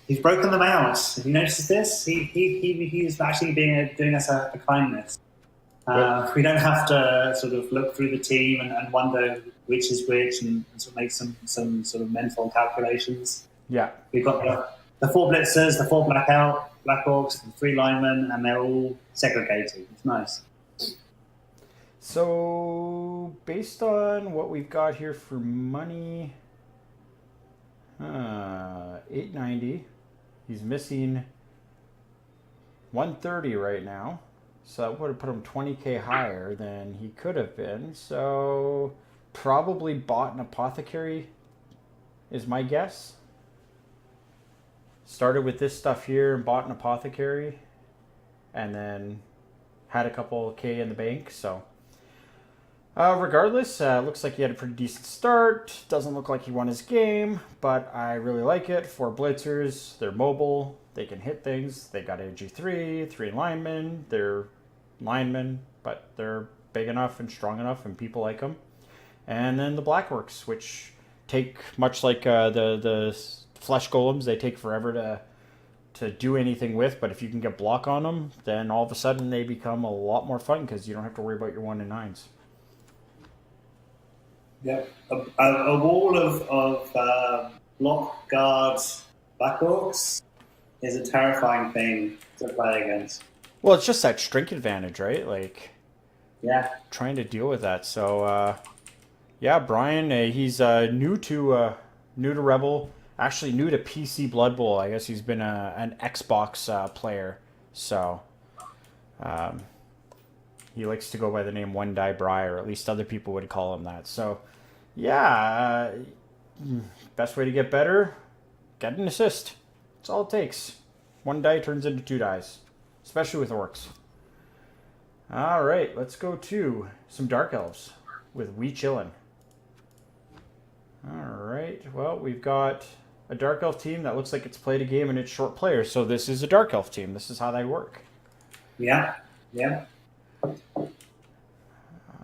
He's broken them out. Have you noticed this? He's actually doing us a kindness. We don't have to sort of look through the team and wonder which is which and sort of make some sort of mental calculations. Yeah. We've got the 4 blitzers, the 4 black orcs, the 3 linemen, and they're all segregated. It's nice. So, based on what we've got here for money, $890. He's missing 130 right now. So that would have put him 20k higher than he could have been. So probably bought an apothecary is my guess. Started with this stuff here and bought an apothecary and then had a couple K in the bank. So regardless, looks like he had a pretty decent start. Doesn't look like he won his game, but I really like it. 4 blitzers, they're mobile, they can hit things. They got AG3, 3 linemen, they're linemen, but they're big enough and strong enough and people like them. And then the black orcs, which take, much like the flesh golems, they take forever to do anything with, but if you can get block on them, then all of a sudden they become a lot more fun because you don't have to worry about your 1 and 9s. Yep, a wall of block guards, black orcs is a terrifying thing to play against. Well, it's just that strength advantage, right? Like, yeah, trying to deal with that. So, Yeah, Brian, he's new to Rebbl, actually new to PC Blood Bowl. I guess he's been an Xbox player, so um, he likes to go by the name One Die Bry, or at least other people would call him that. So, yeah, best way to get better, get an assist. That's all it takes. One die turns into two dies, especially with orcs. All right, let's go to some Dark Elves with We Chillin'. All right, well, we've got a Dark Elf team that looks like it's played a game and it's short players, so this is a Dark Elf team. This is how they work. Yeah, yeah.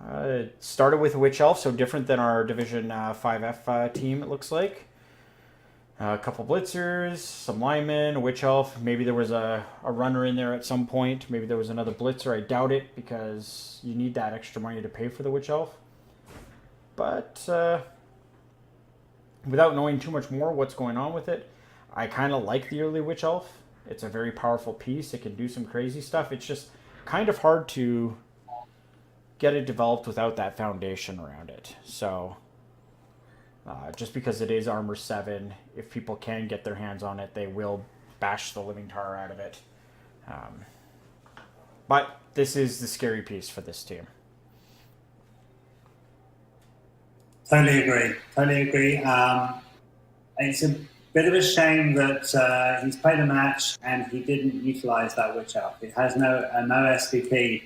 It started with a Witch Elf, so different than our Division 5F team, it looks like. A couple Blitzers, some linemen, a Witch Elf. Maybe there was a runner in there at some point. Maybe there was another Blitzer. I doubt it, because you need that extra money to pay for the Witch Elf. But without knowing too much more what's going on with it, I kind of like the early Witch Elf. It's a very powerful piece. It can do some crazy stuff. It's just kind of hard to get it developed without that foundation around it. So just because it is armor 7, if people can get their hands on it, they will bash the living tar out of it. But this is the scary piece for this team. Totally agree. Totally agree. It's a bit of a shame that he's played a match and he didn't utilise that Witch Elf. It has no SVP.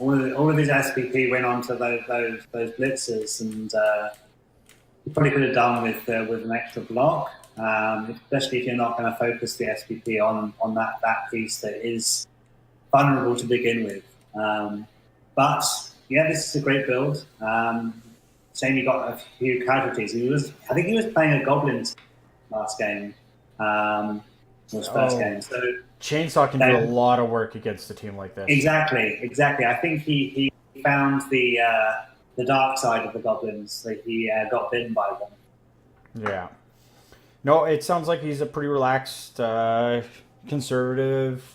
All of his SVP went on to those blitzers, and you probably could have done with an extra block, especially if you're not going to focus the SVP on that piece that is vulnerable to begin with. But yeah, this is a great build. Shame he got a few casualties. I think he was playing a Goblin last game, his first game. So Chainsaw can do a lot of work against a team like this. Exactly. I think he found the dark side of the Goblins. So he got bitten by them. Yeah. No, it sounds like he's a pretty relaxed, conservative,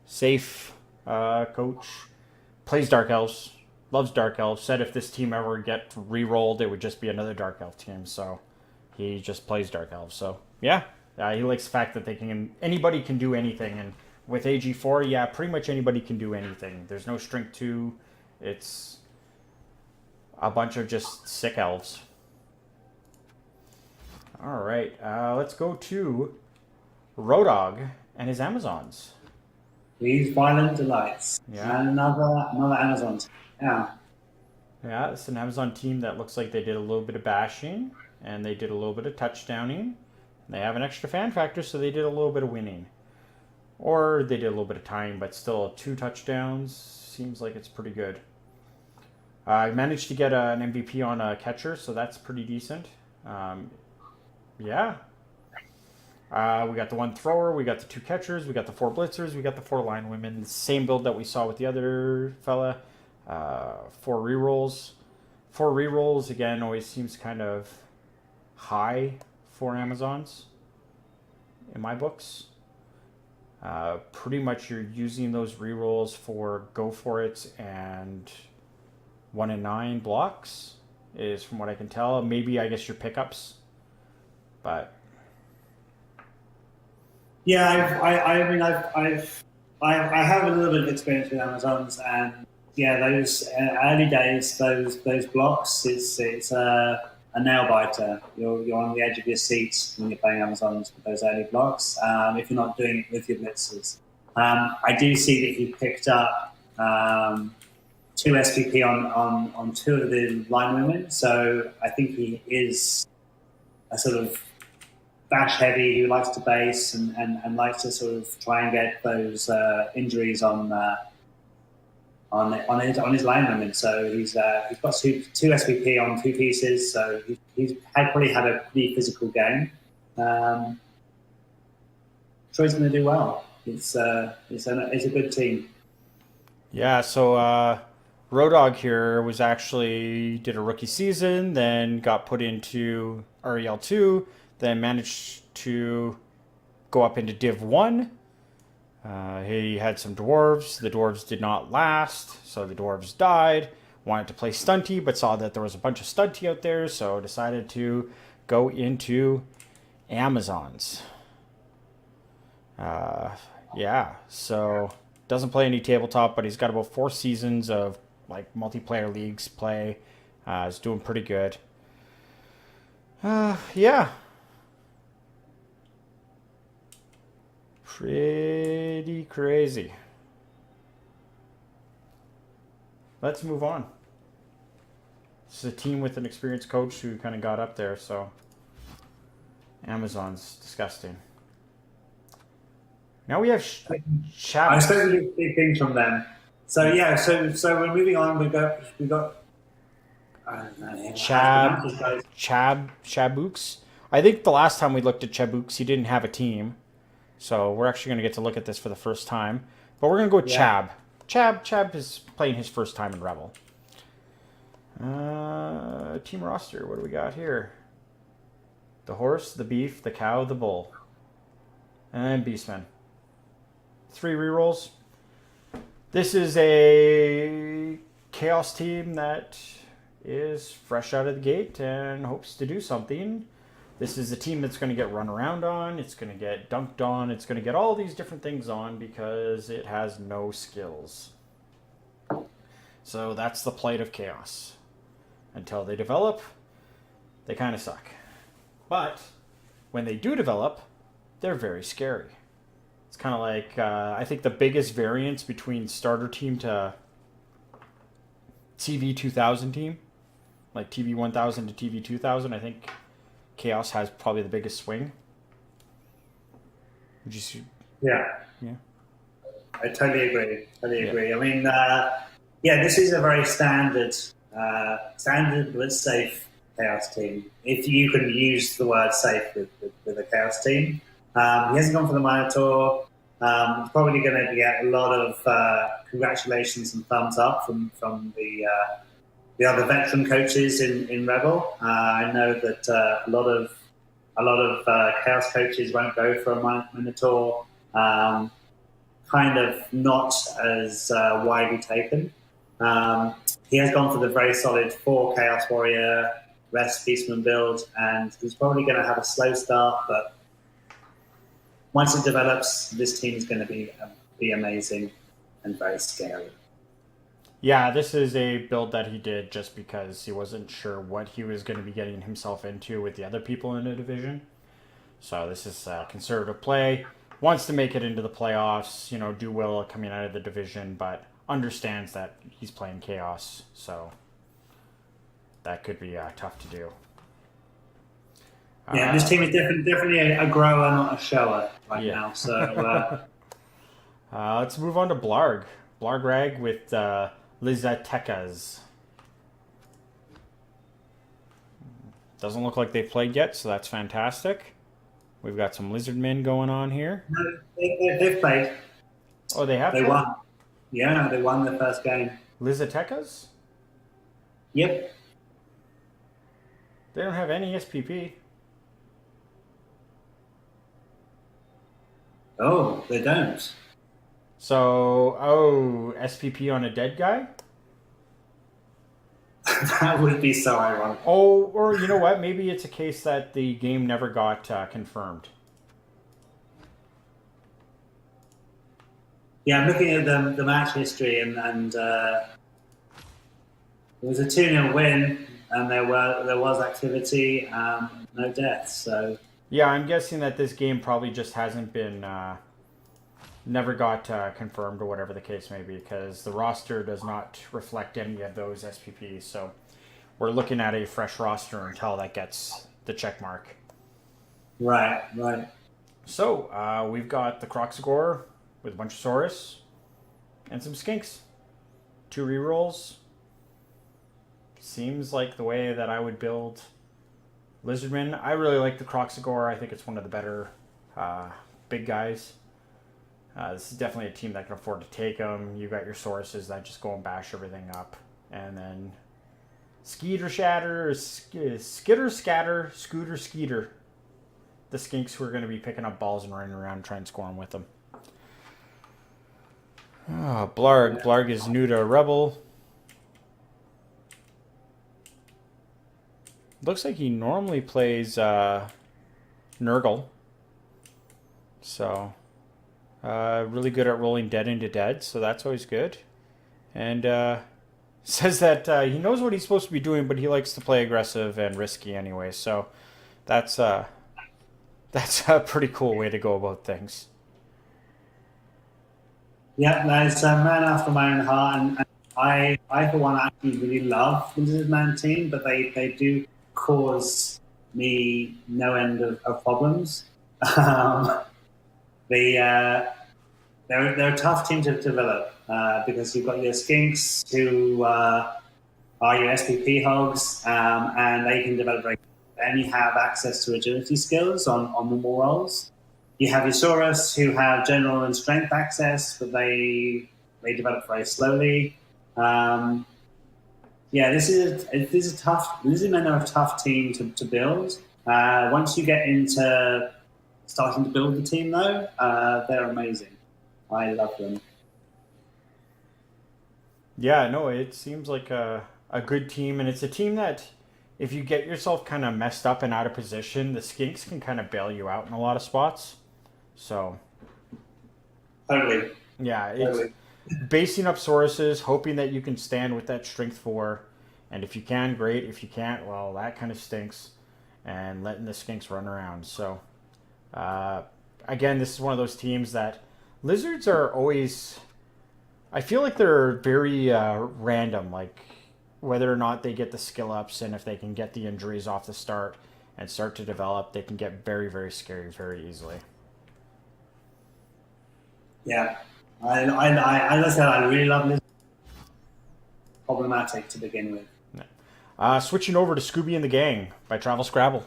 safe coach. Plays Dark Elves. Loves Dark Elves. Said if this team ever get re-rolled, it would just be another Dark Elf team. So he just plays Dark Elves. So yeah. He likes the fact that anybody can do anything, and with AG4, yeah, pretty much anybody can do anything. There's no strength 2. It's a bunch of just sick elves. All right, let's go to Rodog and his Amazons. These Violent Delights. Yeah. And another Amazon. Yeah. Yeah, it's an Amazon team that looks like they did a little bit of bashing, and they did a little bit of touchdowning. They have an extra fan factor, so they did a little bit of winning. Or they did a little bit of tying, but still 2 touchdowns seems like it's pretty good. I managed to get an MVP on a catcher, so that's pretty decent. Yeah. We got the 1 thrower, we got the 2 catchers, we got the 4 blitzers, we got the 4 line women. The same build that we saw with the other fella. 4 rerolls. 4 rerolls, again, always seems kind of high for Amazons in my books. Pretty much you're using those rerolls for go for it and 1 in 9 blocks is from what I can tell. Maybe I guess your pickups, but yeah, I have a little bit of experience with Amazons, and yeah, those early days, those blocks, it's a nail biter. You're on the edge of your seat when you're playing Amazons with those early blocks. If you're not doing it with your blitzers, I do see that he picked up 2 SPP on 2 of the line women. So I think he is a sort of bash heavy who likes to base and likes to sort of try and get those injuries on his line women. So he's got 2 SPP on 2 pieces. So he's probably had a pretty physical game. Sure, he's going to do well. It's a good team. yeah. So Rodog here did a rookie season, then got put into REL 2, then managed to go up into Div 1. He had some dwarves. The dwarves did not last, so the dwarves died. Wanted to play Stunty, but saw that there was a bunch of Stunty out there, so decided to go into Amazons. Yeah, so doesn't play any tabletop, but he's got about 4 seasons of like multiplayer leagues play. Is doing pretty good. Yeah, pretty crazy. Let's move on. This is a team with an experienced coach who kind of got up there, so Amazon's disgusting. Now we have I Chab. expect to do big things from them. So yeah, so we're moving on. We got I don't know how to pronounce this, guys. Chabooks. I think the last time we looked at Chabooks, he didn't have a team, so we're actually going to get to look at this for the first time. But we're going to go with Yeah. Chab is playing his first time in Rebbl. Team roster. What do we got here? The horse, the beef, the cow, the bull, and Beastman. 3 rerolls. This is a chaos team that is fresh out of the gate and hopes to do something. This is a team that's going to get run around on, it's going to get dunked on, it's going to get all these different things on because it has no skills. So that's the plight of chaos. Until they develop, they kind of suck. But when they do develop, they're very scary. It's kind of like, I think the biggest variance between starter team to TV 2000 team, like TV 1000 to TV 2000, I think Chaos has probably the biggest swing. Would you see? Yeah. Yeah. I totally agree. I mean, yeah, this is a very standard but safe chaos team. If you can use the word safe with a chaos team, he hasn't gone for the Minotaur. He's probably going to get a lot of congratulations and thumbs up from the other veteran coaches in Rebbl. I know that a lot of chaos coaches won't go for a Minotaur. Kind of not as widely taken. He has gone for the very solid 4 Chaos Warrior, Rest Beastman build, and he's probably going to have a slow start, but once it develops, this team is going to be amazing and very scary. Yeah, this is a build that he did just because he wasn't sure what he was going to be getting himself into with the other people in the division. So this is a conservative play. Wants to make it into the playoffs, do well coming out of the division, but understands that he's playing Chaos, so that could be tough to do. Yeah, this team is definitely a grower, not a shower now. So let's move on to Blarg. Blarg Rag with Lizatekas. Doesn't look like they've played yet, so that's fantastic. We've got some Lizardmen going on here. no, they've played. Oh, they have They played? won. Yeah, they won the first game. Lizatekas? Yep. They don't have any SPP. Oh, they don't. So, SPP on a dead guy? That would be so ironic. Oh, or you know what? Maybe it's a case that the game never got confirmed. Yeah, I'm looking at the match history, and it was a 2-0 win, and there was activity, no deaths. So Yeah, I'm guessing that this game probably just hasn't been, never got confirmed or whatever the case may be, because the roster does not reflect any of those SPPs. So we're looking at a fresh roster until that gets the check mark. right. So we've got the Croxagore with a bunch of Saurus and some Skinks. 2 rerolls. Seems like the way that I would build Lizardman. I really like the Croxagore. I think it's one of the better big guys. This is definitely a team that can afford to take them. You got your Sauruses that just go and bash everything up. And then Skeeter Shatter, Skitter Scatter, Scooter Skeeter. The Skinks who are going to be picking up balls and running around and trying to score them with them. Oh, Blarg. Blarg is new to Rebbl. Looks like he normally plays Nurgle. So, really good at rolling dead into dead, so that's always good. And says that he knows what he's supposed to be doing, but he likes to play aggressive and risky anyway. So that's that's a pretty cool way to go about things. Yeah, there's a man after my own heart, and I for one actually really love the Lizard Man team, but they do cause me no end of problems. Um, they they're a tough team to develop because you've got your skinks who are your SPP hogs, and they can develop very. And you have access to agility skills on normal rolls. You have your Saurus who have general and strength access, but they develop very slowly. Yeah, this is a tough. Lizard Men are a tough team to build. Once you get into starting to build the team, though, they're amazing. I love them. Yeah, no, it seems like a good team, and it's a team that if you get yourself kind of messed up and out of position, the skinks can kind of bail you out in a lot of spots. So, Totally. yeah, it's basing up sources, hoping that you can stand with that strength 4, and if you can, great. If you can't, well, that kind of stinks, and letting the skinks run around. So, again, this is one of those teams that lizards are always. I feel like they're very random, like whether or not they get the skill ups, and if they can get the injuries off the start and start to develop, they can get very, very scary very easily. Yeah, as I said, I really love this. Problematic to begin with. Switching over to Scooby and the Gang by Travel Scrabble.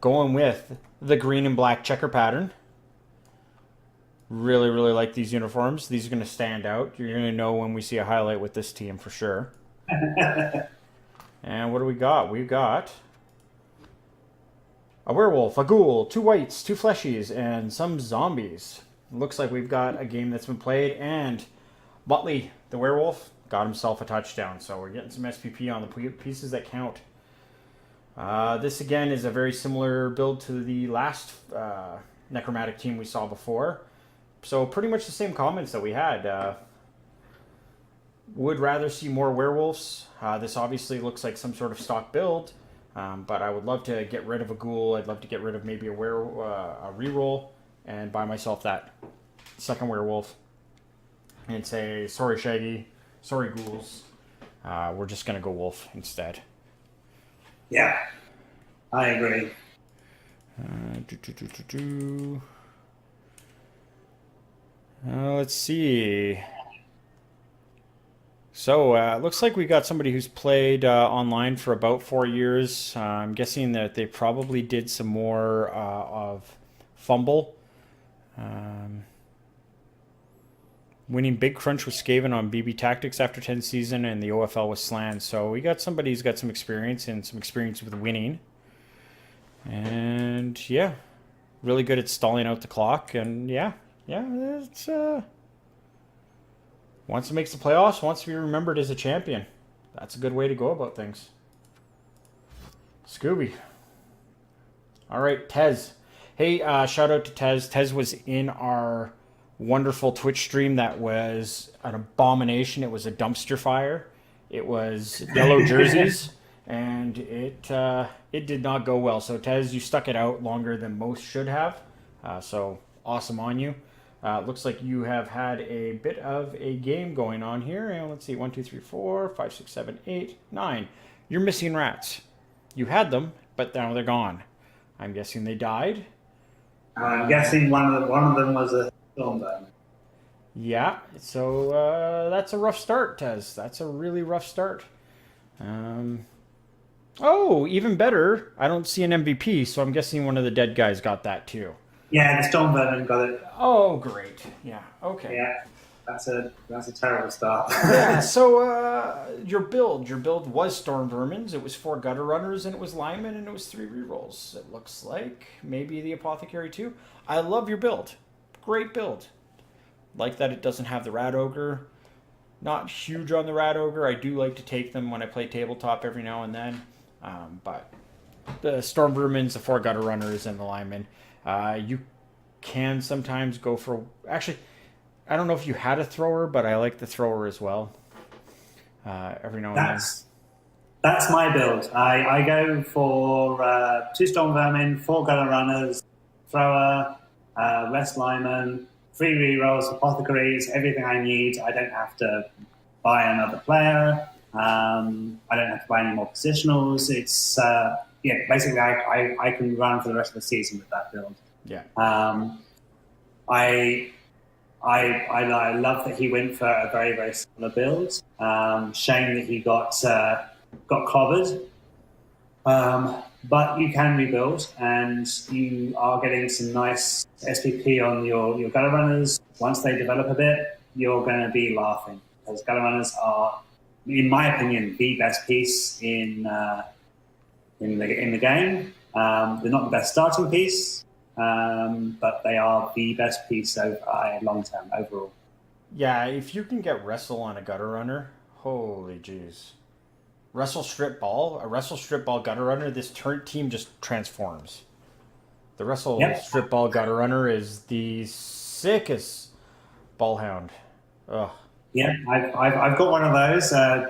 Going with the green and black checker pattern. Really, really like these uniforms. These are going to stand out. You're going to know when we see a highlight with this team for sure. And what do we got? We've got a werewolf, a ghoul, 2 whites, 2 fleshies, and some zombies. Looks like we've got a game that's been played, and Butley, the werewolf, got himself a touchdown. So we're getting some SPP on the pieces that count. This, again, is a very similar build to the last necromantic team we saw before. So pretty much the same comments that we had. Would rather see more werewolves. This obviously looks like some sort of stock build. But I would love to get rid of a ghoul. I'd love to get rid of maybe a reroll and buy myself that second werewolf and say, sorry Shaggy, sorry ghouls. We're just going to go wolf instead. Yeah, I agree. Let's see. So, it looks like we got somebody who's played online for about 4 years. I'm guessing that they probably did some more of Fumble. Winning Big Crunch with Skaven on BB Tactics after 10 season, and the OFL with Slan. So we got somebody who's got some experience and some experience with winning. And, yeah, really good at stalling out the clock. And, yeah, it's... wants to make the playoffs, wants to be remembered as a champion. That's a good way to go about things. Scooby. All right, Tez. Hey, shout out to Tez. Tez was in our wonderful Twitch stream that was an abomination. It was a dumpster fire. It was yellow jerseys, and it did not go well. So, Tez, you stuck it out longer than most should have. So, awesome on you. Looks like you have had a bit of a game going on here. And let's see, 1, 2, 3, 4, 5, 6, 7, 8, 9. You're missing rats. You had them, but now they're gone. I'm guessing they died. I'm guessing one of them was a stormburn. Yeah, so that's a rough start, Tez. That's a really rough start. Oh, even better. I don't see an MVP, so I'm guessing one of the dead guys got that too. Yeah, the Stormvermin got it. Oh, great. Yeah, okay. Yeah, that's a terrible start. Yeah, so your build was Storm Vermins. It was 4 Gutter Runners, and it was Linemen, and it was 3 rerolls. It looks like maybe the Apothecary too. I love your build. Great build. Like that it doesn't have the Rat Ogre. Not huge on the Rat Ogre. I do like to take them when I play tabletop every now and then. But the Storm Vermins, the 4 Gutter Runners, and the Linemen, you can sometimes go for... Actually, I don't know if you had a thrower, but I like the thrower as well. Every now and then. That's my build. I go for 2 Storm Vermin, 4 Gutter Runners, thrower, rest lineman, 3 rerolls, apothecaries, everything I need. I don't have to buy another player. I don't have to buy any more positionals. It's basically I can run for the rest of the season with that build. Yeah. I love that he went for a very, very similar build. Shame that he got clobbered. But you can rebuild, and you are getting some nice SPP on your gutter runners. Once they develop a bit, you're going to be laughing, because gutter runners are, in my opinion, the best piece in the game. They're not the best starting piece, but they are the best piece long term overall. Yeah, if you can get wrestle on a gutter runner, holy jeez. Wrestle strip ball, a wrestle strip ball gutter runner, this team just transforms. The wrestle strip ball gutter runner is the sickest ball hound. Ugh. Yeah, I've got one of those, and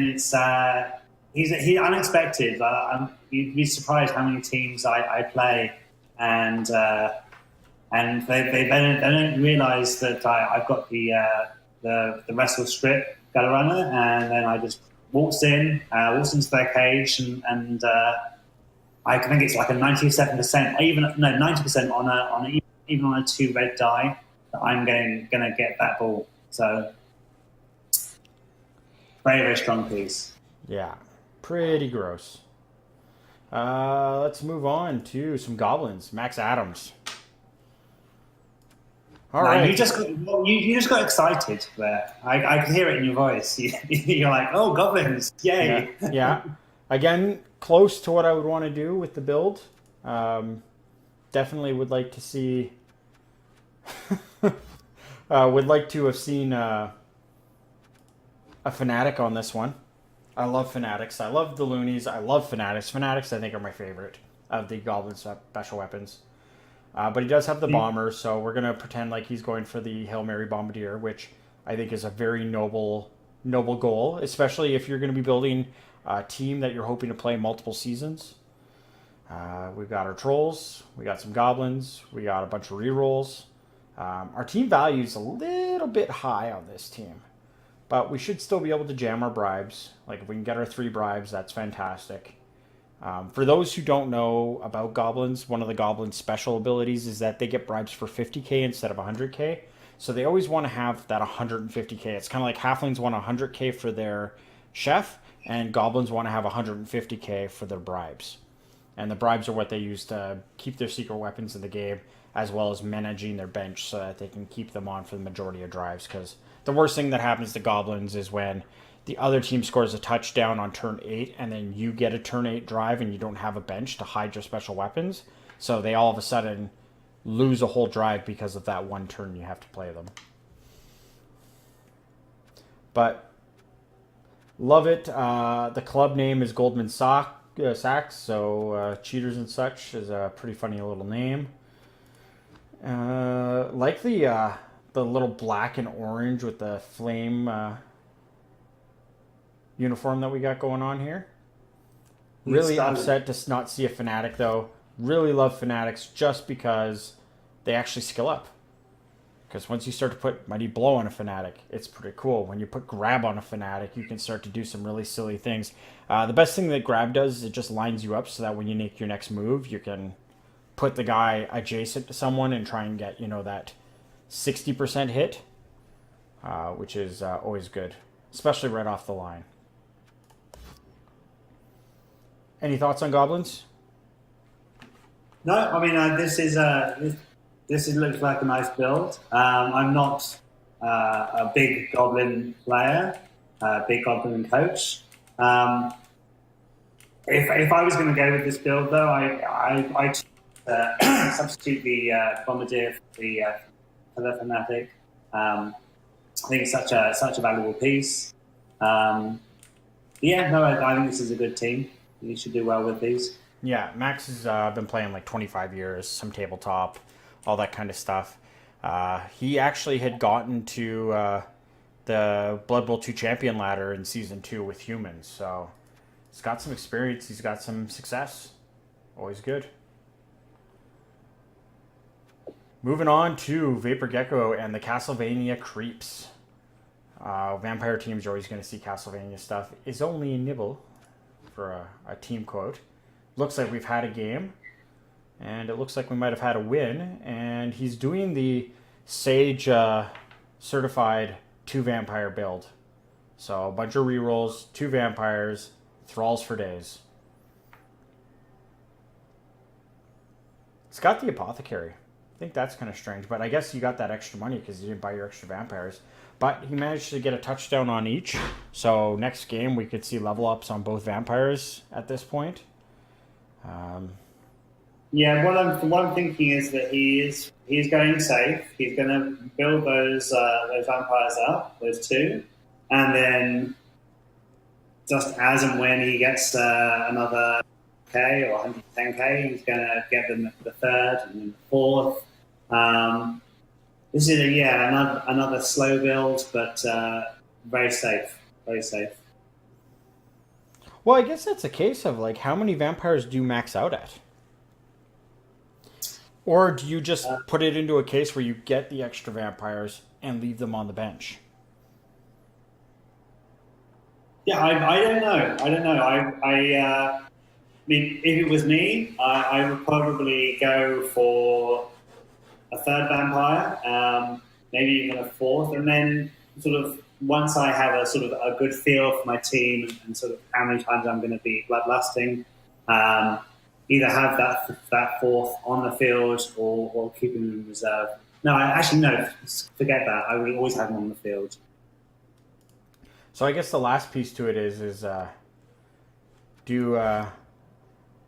it's he's unexpected. You'd be surprised how many teams I play, and they don't realise that I've got the wrestle strip gutter runner, and then I just walks into their cage, and I think it's like a 97%, even 90% even on a 2 red die that I'm gonna get that ball. So very, very strong piece. Yeah, pretty gross. Let's move on to some goblins. Max Adams. All right. You just got excited there. I can hear it in your voice. You're like, oh, goblins, yay! Yeah. Again, close to what I would want to do with the build. Definitely would like to see. Would like to have seen a Fanatic on this one. I love Fanatics. I love the Loonies. I love Fanatics. Fanatics, I think, are my favorite of the Goblin special weapons. But he does have the bomber, so we're going to pretend like he's going for the Hail Mary Bombardier, which I think is a very noble goal, especially if you're going to be building a team that you're hoping to play multiple seasons. We've got our Trolls, we got some Goblins, we got a bunch of rerolls. Our team value is a little bit high on this team, but we should still be able to jam our bribes. Like, if we can get our 3 bribes, that's fantastic. For those who don't know about goblins, one of the goblins' special abilities is that they get bribes for 50k instead of 100k. So they always want to have that 150k. It's kind of like halflings want 100k for their chef, and goblins want to have 150k for their bribes. And the bribes are what they use to keep their secret weapons in the game, as well as managing their bench so that they can keep them on for the majority of drives. Because the worst thing that happens to goblins is when the other team scores a touchdown on turn 8, and then you get a turn 8 drive and you don't have a bench to hide your special weapons. So they all of a sudden lose a whole drive because of that one turn you have to play them. But love it. The club name is Goldman Sachs, so Cheaters and Such is a pretty funny little name. Like the little black and orange with the flame uniform that we got going on here. Really upset to not see a Fanatic, though. Really love Fanatics just because they actually skill up. Because once you start to put Mighty Blow on a Fanatic, it's pretty cool. When you put Grab on a Fanatic, you can start to do some really silly things. The best thing that Grab does is it just lines you up so that when you make your next move, you can put the guy adjacent to someone and try and get, that 60% hit, which is always good, especially right off the line. Any thoughts on goblins? No, I mean this looks like a nice build. I'm not a big goblin player, big goblin coach. If I was going to go with this build, though, I substitute the Bombardier for the Fanatic. I think it's such a valuable piece. Yeah, no, I think this is a good team. You should do well with these. Yeah, Max has been playing like 25 years, some tabletop, all that kind of stuff. He actually had gotten to the Blood Bowl 2 champion ladder in season 2 with humans, so he's got some experience, he's got some success. Always good. Moving on to Vapor Gecko and the Castlevania Creeps. Vampire teams, you're always going to see Castlevania stuff. Is only a nibble for a team quote. Looks like we've had a game, and it looks like we might have had a win. And he's doing the Sage certified 2 vampire build. So a bunch of rerolls, 2 vampires, thralls for days. It's got the apothecary. I think that's kind of strange, but I guess you got that extra money because you didn't buy your extra vampires. But he managed to get a touchdown on each. So next game we could see level ups on both vampires at this point. Yeah, what I'm thinking is that he's going safe. He's going to build those vampires up, those 2, and then just as and when he gets another K or 110K, he's going to get them the 3rd and then the 4th. This is another slow build, but very safe, very safe. Well, I guess that's a case of like how many vampires do you max out at? Or do you just put it into a case where you get the extra vampires and leave them on the bench? Yeah, I don't know. I don't know. I mean, if it was me, I would probably go for a 3rd vampire, maybe even a 4th, and then sort of once I have a sort of a good feel for my team and sort of how many times I'm going to be bloodlusting, either have that 4th on the field or keep him in reserve. No, forget that. I would always have him on the field. So I guess the last piece to it is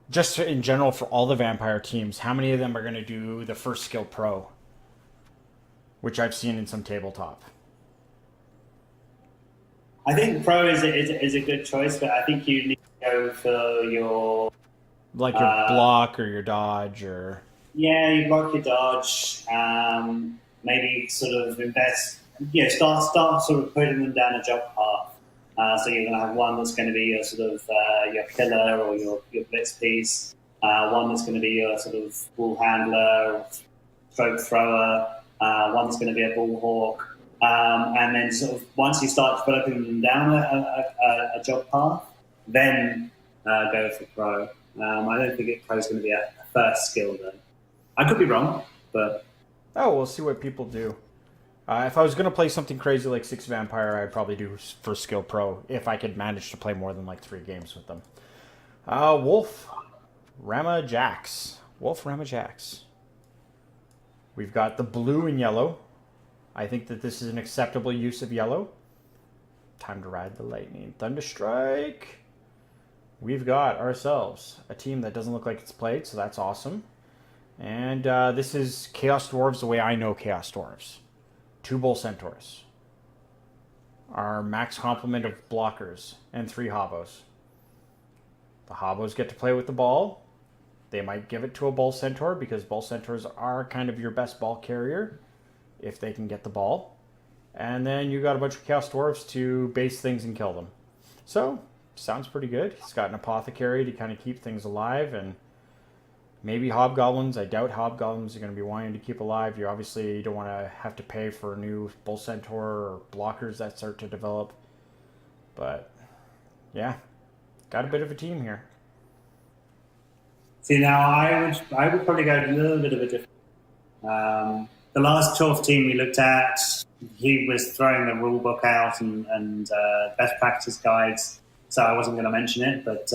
just in general for all the vampire teams, how many of them are going to do the first skill pro, which I've seen in some tabletop? I think pro is a good choice, but I think you need to go for your block or your dodge or you block your dodge. Maybe sort of invest. Start sort of putting them down a job path. So you're going to have one that's going to be your sort of your killer or your blitz piece. One that's going to be your sort of ball handler, stroke thrower. One that's going to be a ball hawk. And then sort of once you start developing them down a job path, then go for pro. I don't think pro is going to be a first skill though. I could be wrong, but we'll see what people do. If I was going to play something crazy like 6 vampire, I'd probably do first skill pro if I could manage to play more than like 3 games with them. Wolf Rama Jax. We've got the blue and yellow. I think that this is an acceptable use of yellow. Time to ride the lightning. Thunderstrike. We've got ourselves a team that doesn't look like it's played, so that's awesome. And this is Chaos Dwarves the way I know Chaos Dwarves. 2 Bull Centaurs. Our max complement of blockers and 3 hobos. The hobos get to play with the ball. They might give it to a Bull Centaur because Bull Centaurs are kind of your best ball carrier if they can get the ball. And then you got a bunch of Chaos Dwarves to base things and kill them. So, sounds pretty good. He's got an apothecary to kind of keep things alive, and maybe hobgoblins. I doubt hobgoblins are going to be wanting to keep alive. You obviously don't want to have to pay for new Bull Centaur or blockers that start to develop. But, yeah, got a bit of a team here. See, now I would probably go a little bit of a different. The last 12th team we looked at, he was throwing the rule book out and best practice guides, so I wasn't going to mention it. But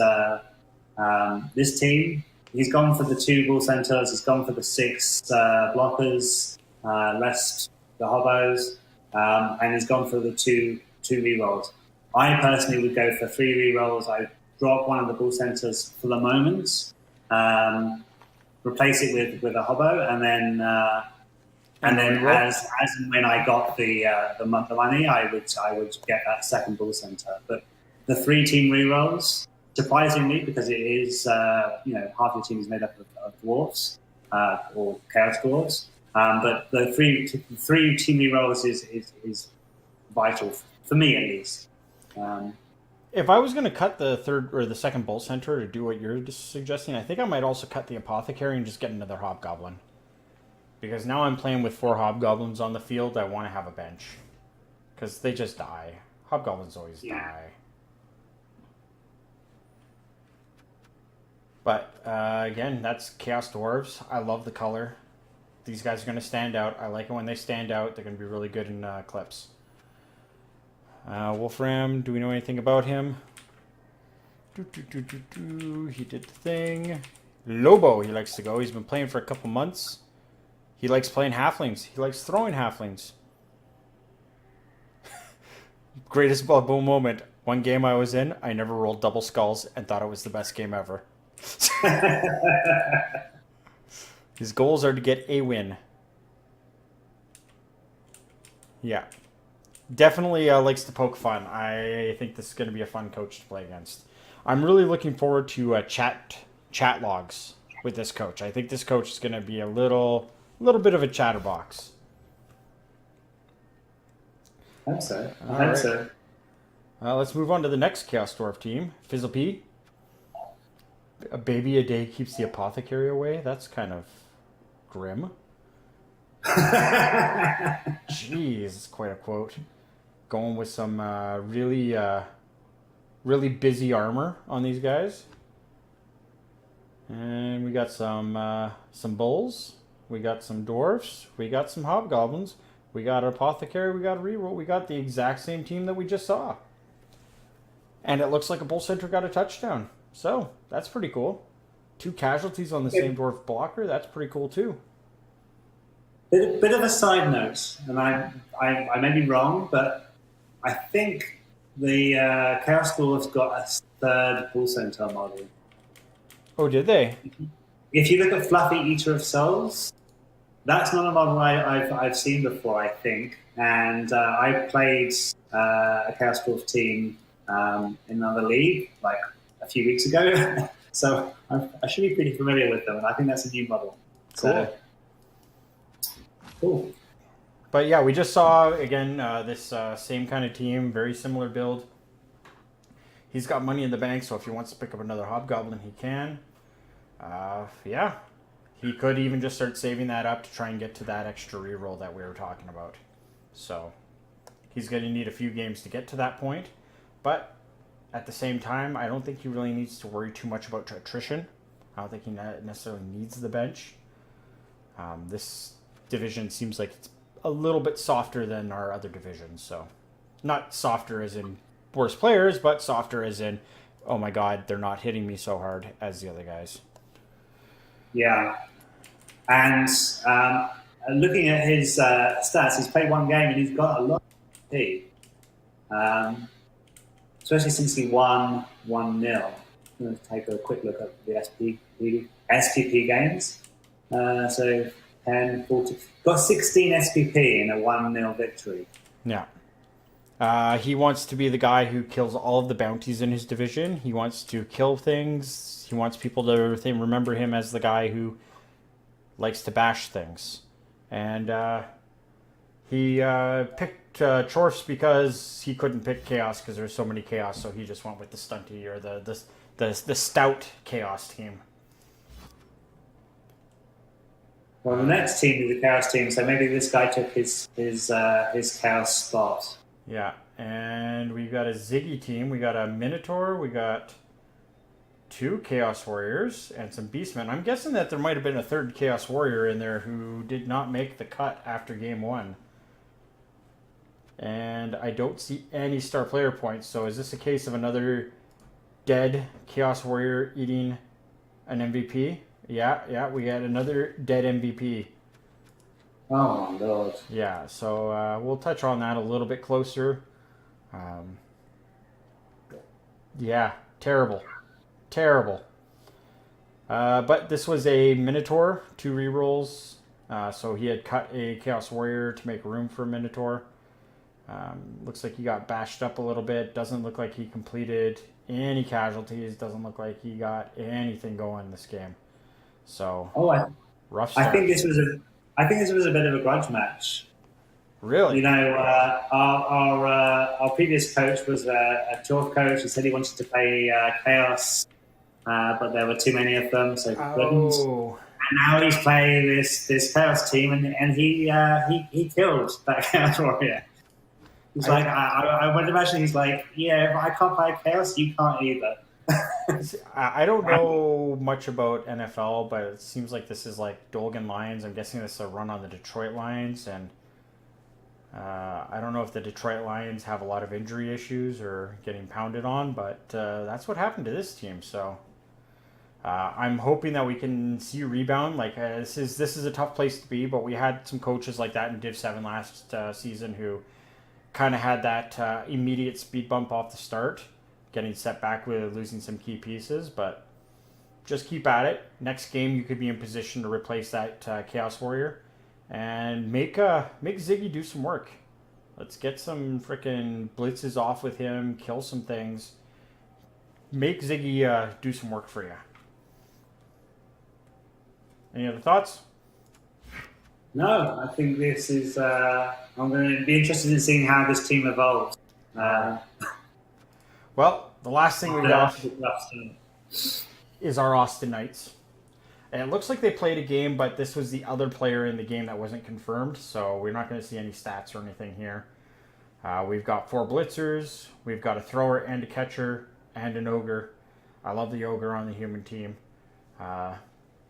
this team, he's gone for the 2 Bull Centaurs, he's gone for the 6 blockers, less the hobos, and he's gone for the two rerolls. I personally would go for 3 rerolls. I drop one of the Bull Centaurs for the moment, replace it with a hobo, and then And And the then reroll? as and when I got the money, I would get that second bull center. But the 3-team rerolls, surprisingly, because it is half your team is made up of dwarfs or chaos dwarfs. But the three-team rerolls is vital for me at least. Um, If I was going to cut the third or the second Bolt Center to do what you're suggesting, I think I might also cut the Apothecary and just get another Hobgoblin. Because now I'm playing with 4 Hobgoblins on the field, I want to have a bench. Because they just die. Hobgoblins always die. But, again, that's Chaos Dwarves. I love the color. These guys are going to stand out. I like it when they stand out. They're going to be really good in clips. Wolfram, do we know anything about him? He did the thing. Lobo, he likes to go. He's been playing for a couple months. He likes playing halflings. He likes throwing halflings. Greatest bubble moment. One game I was in, I never rolled double skulls and thought it was the best game ever. His goals are to get a win. Yeah. Definitely likes to poke fun. I think this is going to be a fun coach to play against. I'm really looking forward to chat logs with this coach. I think this coach is going to be a little bit of a chatterbox. I hope so. I All hope right. so. Let's move on to the next Chaos Dwarf team. Fizzle P. A baby a day keeps the apothecary away. That's kind of grim. Jeez, it's quite a quote. Going with some really busy armor on these guys. And we got some bulls. We got some dwarfs. We got some hobgoblins. We got an apothecary. We got a reroll. We got the exact same team that we just saw. And it looks like a bull center got a touchdown. So, that's pretty cool. 2 casualties on the same dwarf blocker. That's pretty cool too. Bit of a side note, and I may be wrong, but I think the Chaos Dwarves got a third bull center model. Oh, did they? If you look at Fluffy Eater of Souls, that's not a model I've seen before, I think. And I played a Chaos Dwarf team in another league like a few weeks ago. So I should be pretty familiar with them, and I think that's a new model. Cool. So, cool. But yeah, we just saw, again, this same kind of team, very similar build. He's got money in the bank, so if he wants to pick up another Hobgoblin, he can. Yeah, he could even just start saving that up to try and get to that extra reroll that we were talking about. So he's going to need a few games to get to that point. But at the same time, I don't think he really needs to worry too much about attrition. I don't think he necessarily needs the bench. This division seems like it's a little bit softer than our other divisions. So not softer as in worse players, but softer as in, oh my god, they're not hitting me so hard as the other guys. Yeah. And looking at his stats, he's played one game and he's got a lot of XP. Especially since he won 1-0. I'm going to take a quick look at the SPP games. So 10, 40, got 16 SPP in a 1-0 victory. Yeah. He wants to be the guy who kills all of the bounties in his division. He wants to kill things. He wants people to remember him as the guy who likes to bash things. And he picked Chorfs because he couldn't pick Chaos because there's so many Chaos, so he just went with the stunty or the stout Chaos team. Well, the next team is the Chaos team, so maybe this guy took his Chaos spot. Yeah, and we got a Ziggy team. We got a Minotaur. We got 2 Chaos Warriors and some Beastmen. I'm guessing that there might have been a third Chaos Warrior in there who did not make the cut after game 1. And I don't see any star player points. So is this a case of another dead Chaos Warrior eating an MVP? Yeah, we had another dead MVP. Oh my lord. Yeah, so we'll touch on that a little bit closer. Yeah, terrible. But this was a Minotaur, 2 rerolls, So he had cut a Chaos Warrior to make room for a Minotaur. Looks like he got bashed up a little bit. Doesn't look like he completed any casualties. Doesn't look like he got anything going in this game. So Oh, rough I start. think this was a bit of a grudge match. Really? You know, our previous coach was a 12th coach. He said he wanted to play Chaos, but there were too many of them, so he couldn't. Oh. And now he's playing this Chaos team, and he killed that Chaos Warrior. He's like, I would imagine he's like, yeah, if I can't play Chaos, you can't either. I don't know much about NFL, but it seems like this is like Dolgan Lions. I'm guessing this is a run on the Detroit Lions, and I don't know if the Detroit Lions have a lot of injury issues or getting pounded on, but that's what happened to this team. So I'm hoping that we can see rebound. Like this is a tough place to be, but we had some coaches like that in Div 7 last season who kind of had that immediate speed bump off the start, getting set back with losing some key pieces. But just keep at it. Next game, you could be in position to replace that Chaos Warrior and make Ziggy do some work. Let's get some freaking blitzes off with him, kill some things, make Ziggy do some work for you. Any other thoughts? No, I think this is. I'm going to be interested in seeing how this team evolves. Well, the last thing we got is our Austin Knights. And it looks like they played a game, but this was the other player in the game that wasn't confirmed, so we're not going to see any stats or anything here. We've got 4 blitzers, we've got a thrower and a catcher, and an ogre. I love the ogre on the human team.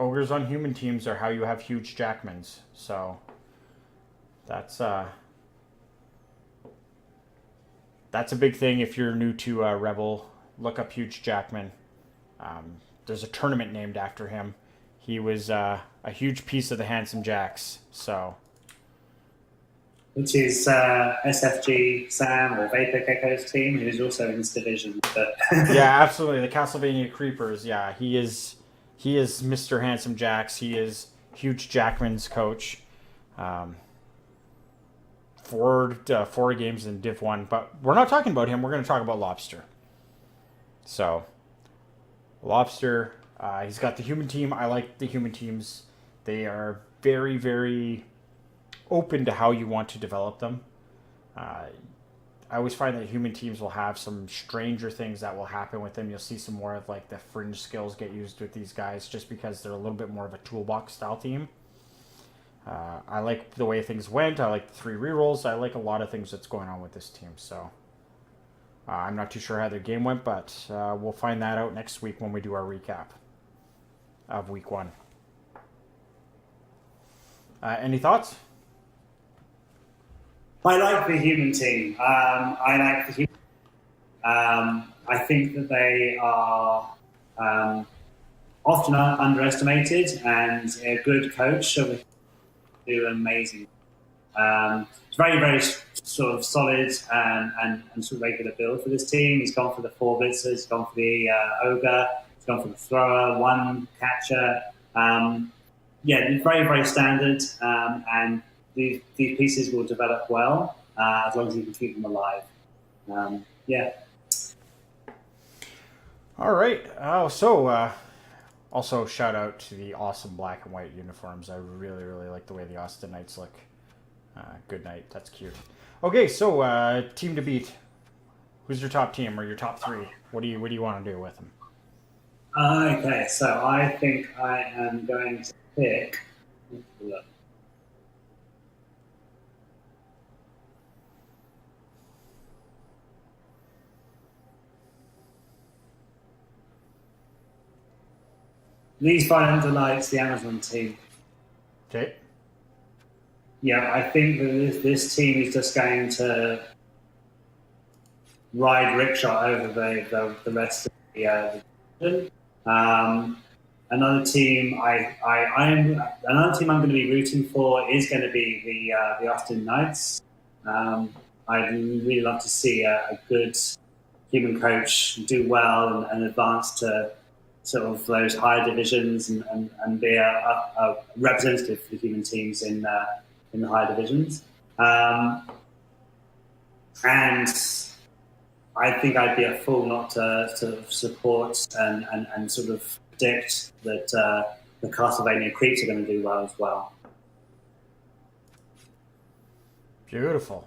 Ogres on human teams are how you have huge Jackmans, so that's a big thing if you're new to Rebbl. Look up Huge Jackman. There's a tournament named after him. He was a huge piece of the Handsome Jacks. So, which is SFG Sam or Vapor Gecko's team, who's also in this division. But yeah, absolutely. The Castlevania Creepers. Yeah, he is Mr. Handsome Jacks. He is Huge Jackman's coach. 4 games in Div 1, but we're not talking about him. We're going to talk about Lobster. So, Lobster, he's got the human team. I like the human teams. They are very, very open to how you want to develop them. I always find that human teams will have some stranger things that will happen with them. You'll see some more of like the fringe skills get used with these guys just because they're a little bit more of a toolbox style team. I like the way things went. I like the 3 rerolls. I like a lot of things that's going on with this team. So I'm not too sure how their game went, but we'll find that out next week when we do our recap of week 1. Any thoughts? I like the human team. I think that they are often underestimated, and a good coach will do amazing. It's very, very sort of solid and sort of regular build for this team. He's gone for the 4 blitzers, he's gone for the ogre, he's gone for the thrower, 1 catcher. Very, very standard, and these pieces will develop well as long as you can keep them alive. All right. Also shout out to the awesome black and white uniforms. I really, really like the way the Austin Knights look. Good night. That's cute. Okay, so team to beat. Who's your top team or your top 3? What do you want to do with them? Okay, so I think I am going to pick. Look. These Violent Delights, the Amazon team. Okay. Yeah, I think that this team is just going to ride rickshaw over the rest of the division. Another team I'm going to be rooting for is going to be the Austin Knights. I'd really love to see a good human coach do well and advance to sort of those higher divisions and be a representative for the human teams in the higher divisions. And I think I'd be a fool not to sort of support and sort of predict that the Castlevania Creeps are going to do well as well. Beautiful.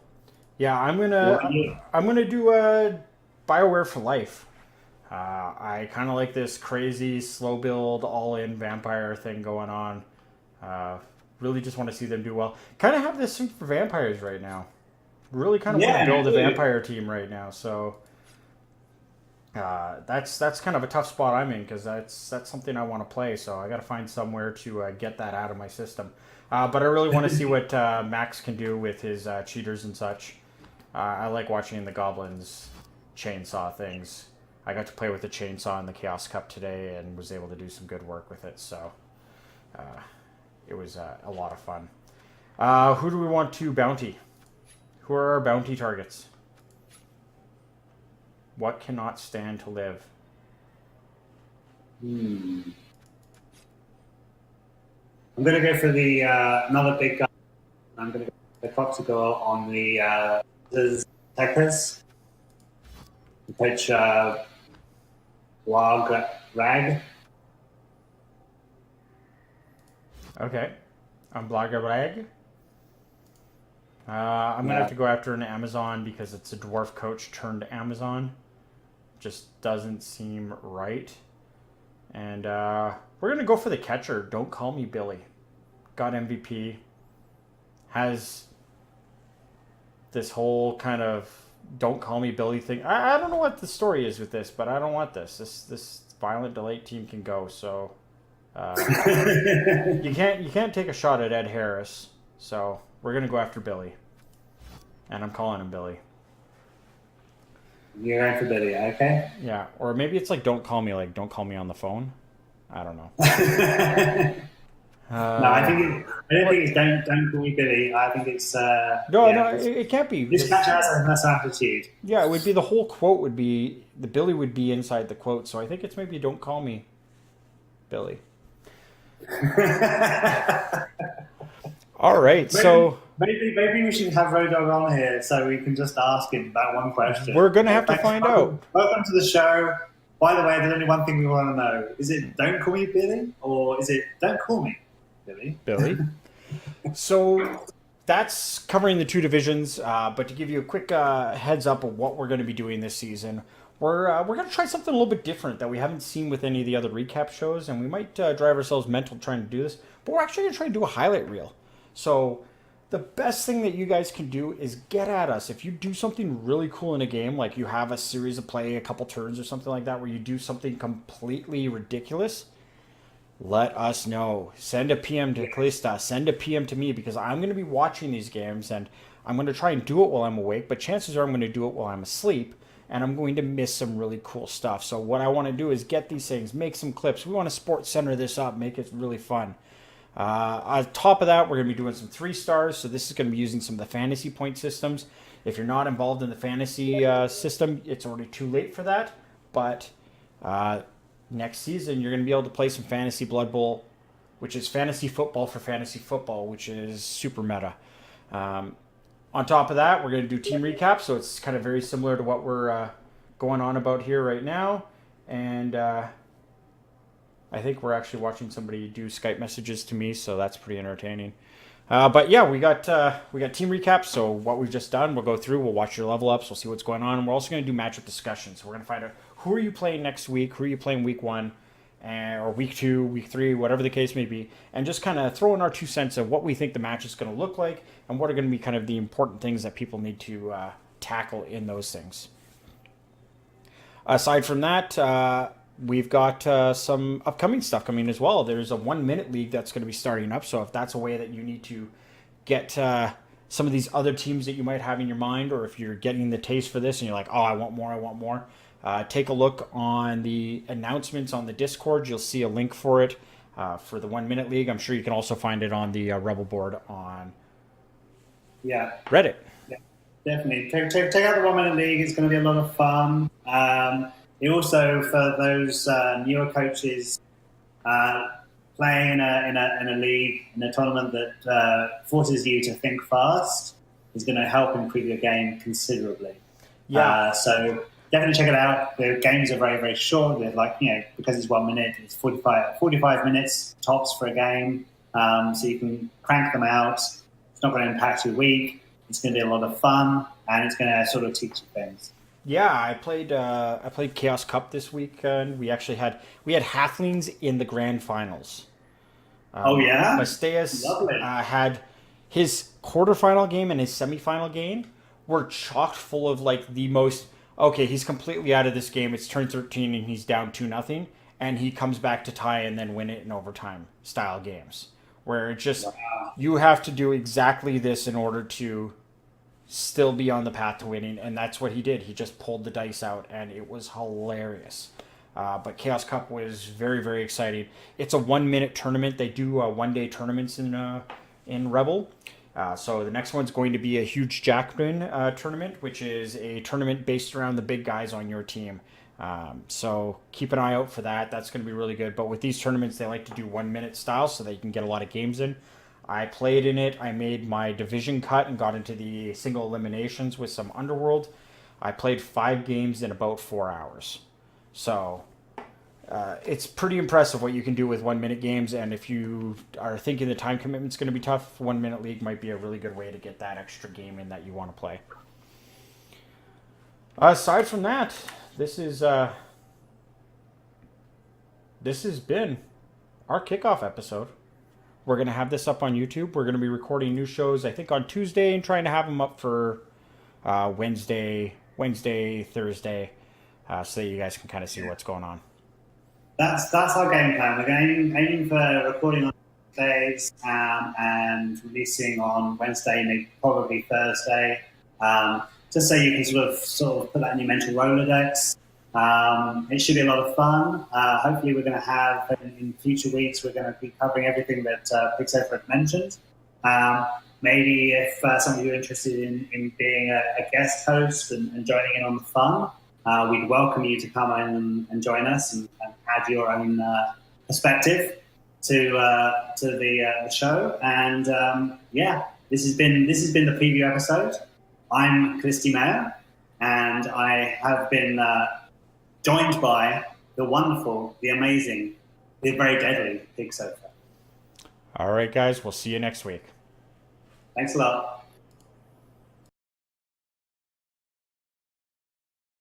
Yeah, I'm gonna do a BioWare for life. I kind of like this crazy slow build all in vampire thing going on. Really just want to see them do well. Kind of have this thing for vampires right now. Really kind of want to build a vampire team right now. So that's kind of a tough spot I'm in because that's something I want to play. So I got to find somewhere to get that out of my system. But I really want to see what Max can do with his cheaters and such. I like watching the goblins chainsaw things. I got to play with the chainsaw in the Chaos Cup today and was able to do some good work with it. So it was a lot of fun. Who do we want to bounty? Who are our bounty targets? What cannot stand to live? I'm going to go for the another big guy. I'm going to go for the Popsicle on the Techers. Coach Rag. Okay. I'm Blagarag. I'm going to have to go after an Amazon because it's a dwarf coach turned Amazon. Just doesn't seem right. And we're going to go for the catcher. Don't call me Billy. Got MVP. Has this whole kind of don't call me Billy thing. I don't know what the story is with this, but I don't want this. This violent delete team can go. So you can't take a shot at Ed Harris. So we're going to go after Billy. And I'm calling him Billy. You're after Billy, okay? Yeah, or maybe it's like don't call me on the phone. I don't know. No, I don't think it's don't call me Billy. I think it's it can't be. This catcher has a nice attitude. Yeah, it would be the whole quote would be the Billy would be inside the quote. So I think it's maybe don't call me Billy. All right, so maybe we should have Rodog on here so we can just ask him that one question. We're gonna have to find out. Welcome to the show. By the way, there's only one thing we want to know: is it don't call me Billy, or is it don't call me Billy? So that's covering the two divisions. But to give you a quick heads up of what we're going to be doing this season, we're going to try something a little bit different that we haven't seen with any of the other recap shows, and we might drive ourselves mental trying to do this. But we're actually going to try to do a highlight reel. So the best thing that you guys can do is get at us. If you do something really cool in a game, like you have a series of play, a couple turns or something like that, where you do something completely ridiculous, let us know. Send a PM to Kallisti. Send a PM to me because I'm going to be watching these games and I'm going to try and do it while I'm awake, but chances are I'm going to do it while I'm asleep and I'm going to miss some really cool stuff. So what I want to do is get these things, make some clips. We want to sports center this up, make it really fun. On top of that, we're going to be doing some 3-stars. So this is going to be using some of the fantasy point systems. If you're not involved in the fantasy system, it's already too late for that. But next season, you're going to be able to play some Fantasy Blood Bowl, which is fantasy football for fantasy football, which is super meta. On top of that, we're going to do team recaps. So it's kind of very similar to what we're going on about here right now. And I think we're actually watching somebody do Skype messages to me, so that's pretty entertaining. But yeah, we got team recaps. So what we've just done, we'll go through, we'll watch your level ups, we'll see what's going on, and we're also going to do matchup discussions. So we're going to find out who are you playing next week, who are you playing week 1, or week 2, week 3, whatever the case may be, and just kind of throw in our 2 cents of what we think the match is going to look like, and what are going to be kind of the important things that people need to tackle in those things. Aside from that, we've got some upcoming stuff coming as well. There's a 1-minute league that's going to be starting up. So if that's a way that you need to get some of these other teams that you might have in your mind, or if you're getting the taste for this and you're like, oh, I want more, take a look on the announcements on the Discord. You'll see a link for it for the 1-minute league. I'm sure you can also find it on the Rebbl board on Reddit. Yeah, definitely. Check out the 1-minute league. It's going to be a lot of fun. it also, for those newer coaches, playing in a league, in a tournament that forces you to think fast is going to help improve your game considerably. Yeah. So definitely check it out. The games are very, very short. They're like, because it's 1 minute, it's 45 minutes tops for a game. So you can crank them out. It's not going to impact your week. It's going to be a lot of fun, and it's going to sort of teach you things. Yeah, I played Chaos Cup this week, and we had halflings in the grand finals. Oh yeah, Bastias lovely. had his quarterfinal game and his semifinal game were chocked full of like the most. Okay, he's completely out of this game. It's turn 13 and he's down 2-0, and he comes back to tie and then win it in overtime style games where it just you have to do exactly this in order to still be on the path to winning, and that's what he did. He just pulled the dice out, and it was hilarious. But Chaos Cup was very, very exciting. It's a 1 minute tournament. They do 1 day tournaments in Rebbl. So the next one's going to be a huge Jackman tournament, which is a tournament based around the big guys on your team. So keep an eye out for that. That's going to be really good. But with these tournaments, they like to do 1 minute style so that you can get a lot of games in. I played in it. I made my division cut and got into the single eliminations with some Underworld. I played 5 games in about 4 hours. So it's pretty impressive what you can do with 1 minute games. And if you are thinking the time commitment's going to be tough, 1 minute league might be a really good way to get that extra game in that you want to play. Aside from that, this has been our kickoff episode. We're going to have this up on YouTube. We're going to be recording new shows, I think, on Tuesday and trying to have them up for Wednesday, Thursday, so that you guys can kind of see what's going on. That's our game plan. We're aiming for recording on Tuesdays and releasing on Wednesday, maybe probably Thursday, just so you can sort of put that in your mental Rolodex. It should be a lot of fun. Hopefully we're going to have, in future weeks, we're going to be covering everything that Pigsofa had mentioned. Maybe if some of you are interested in being a guest host and joining in on the fun, we'd welcome you to come in and join us and add your own perspective to the show. And this has been the preview episode. I'm Kallisti Maya, and I have been joined by the wonderful, the amazing, the very deadly Pigsofa. All right, guys. We'll see you next week. Thanks a lot.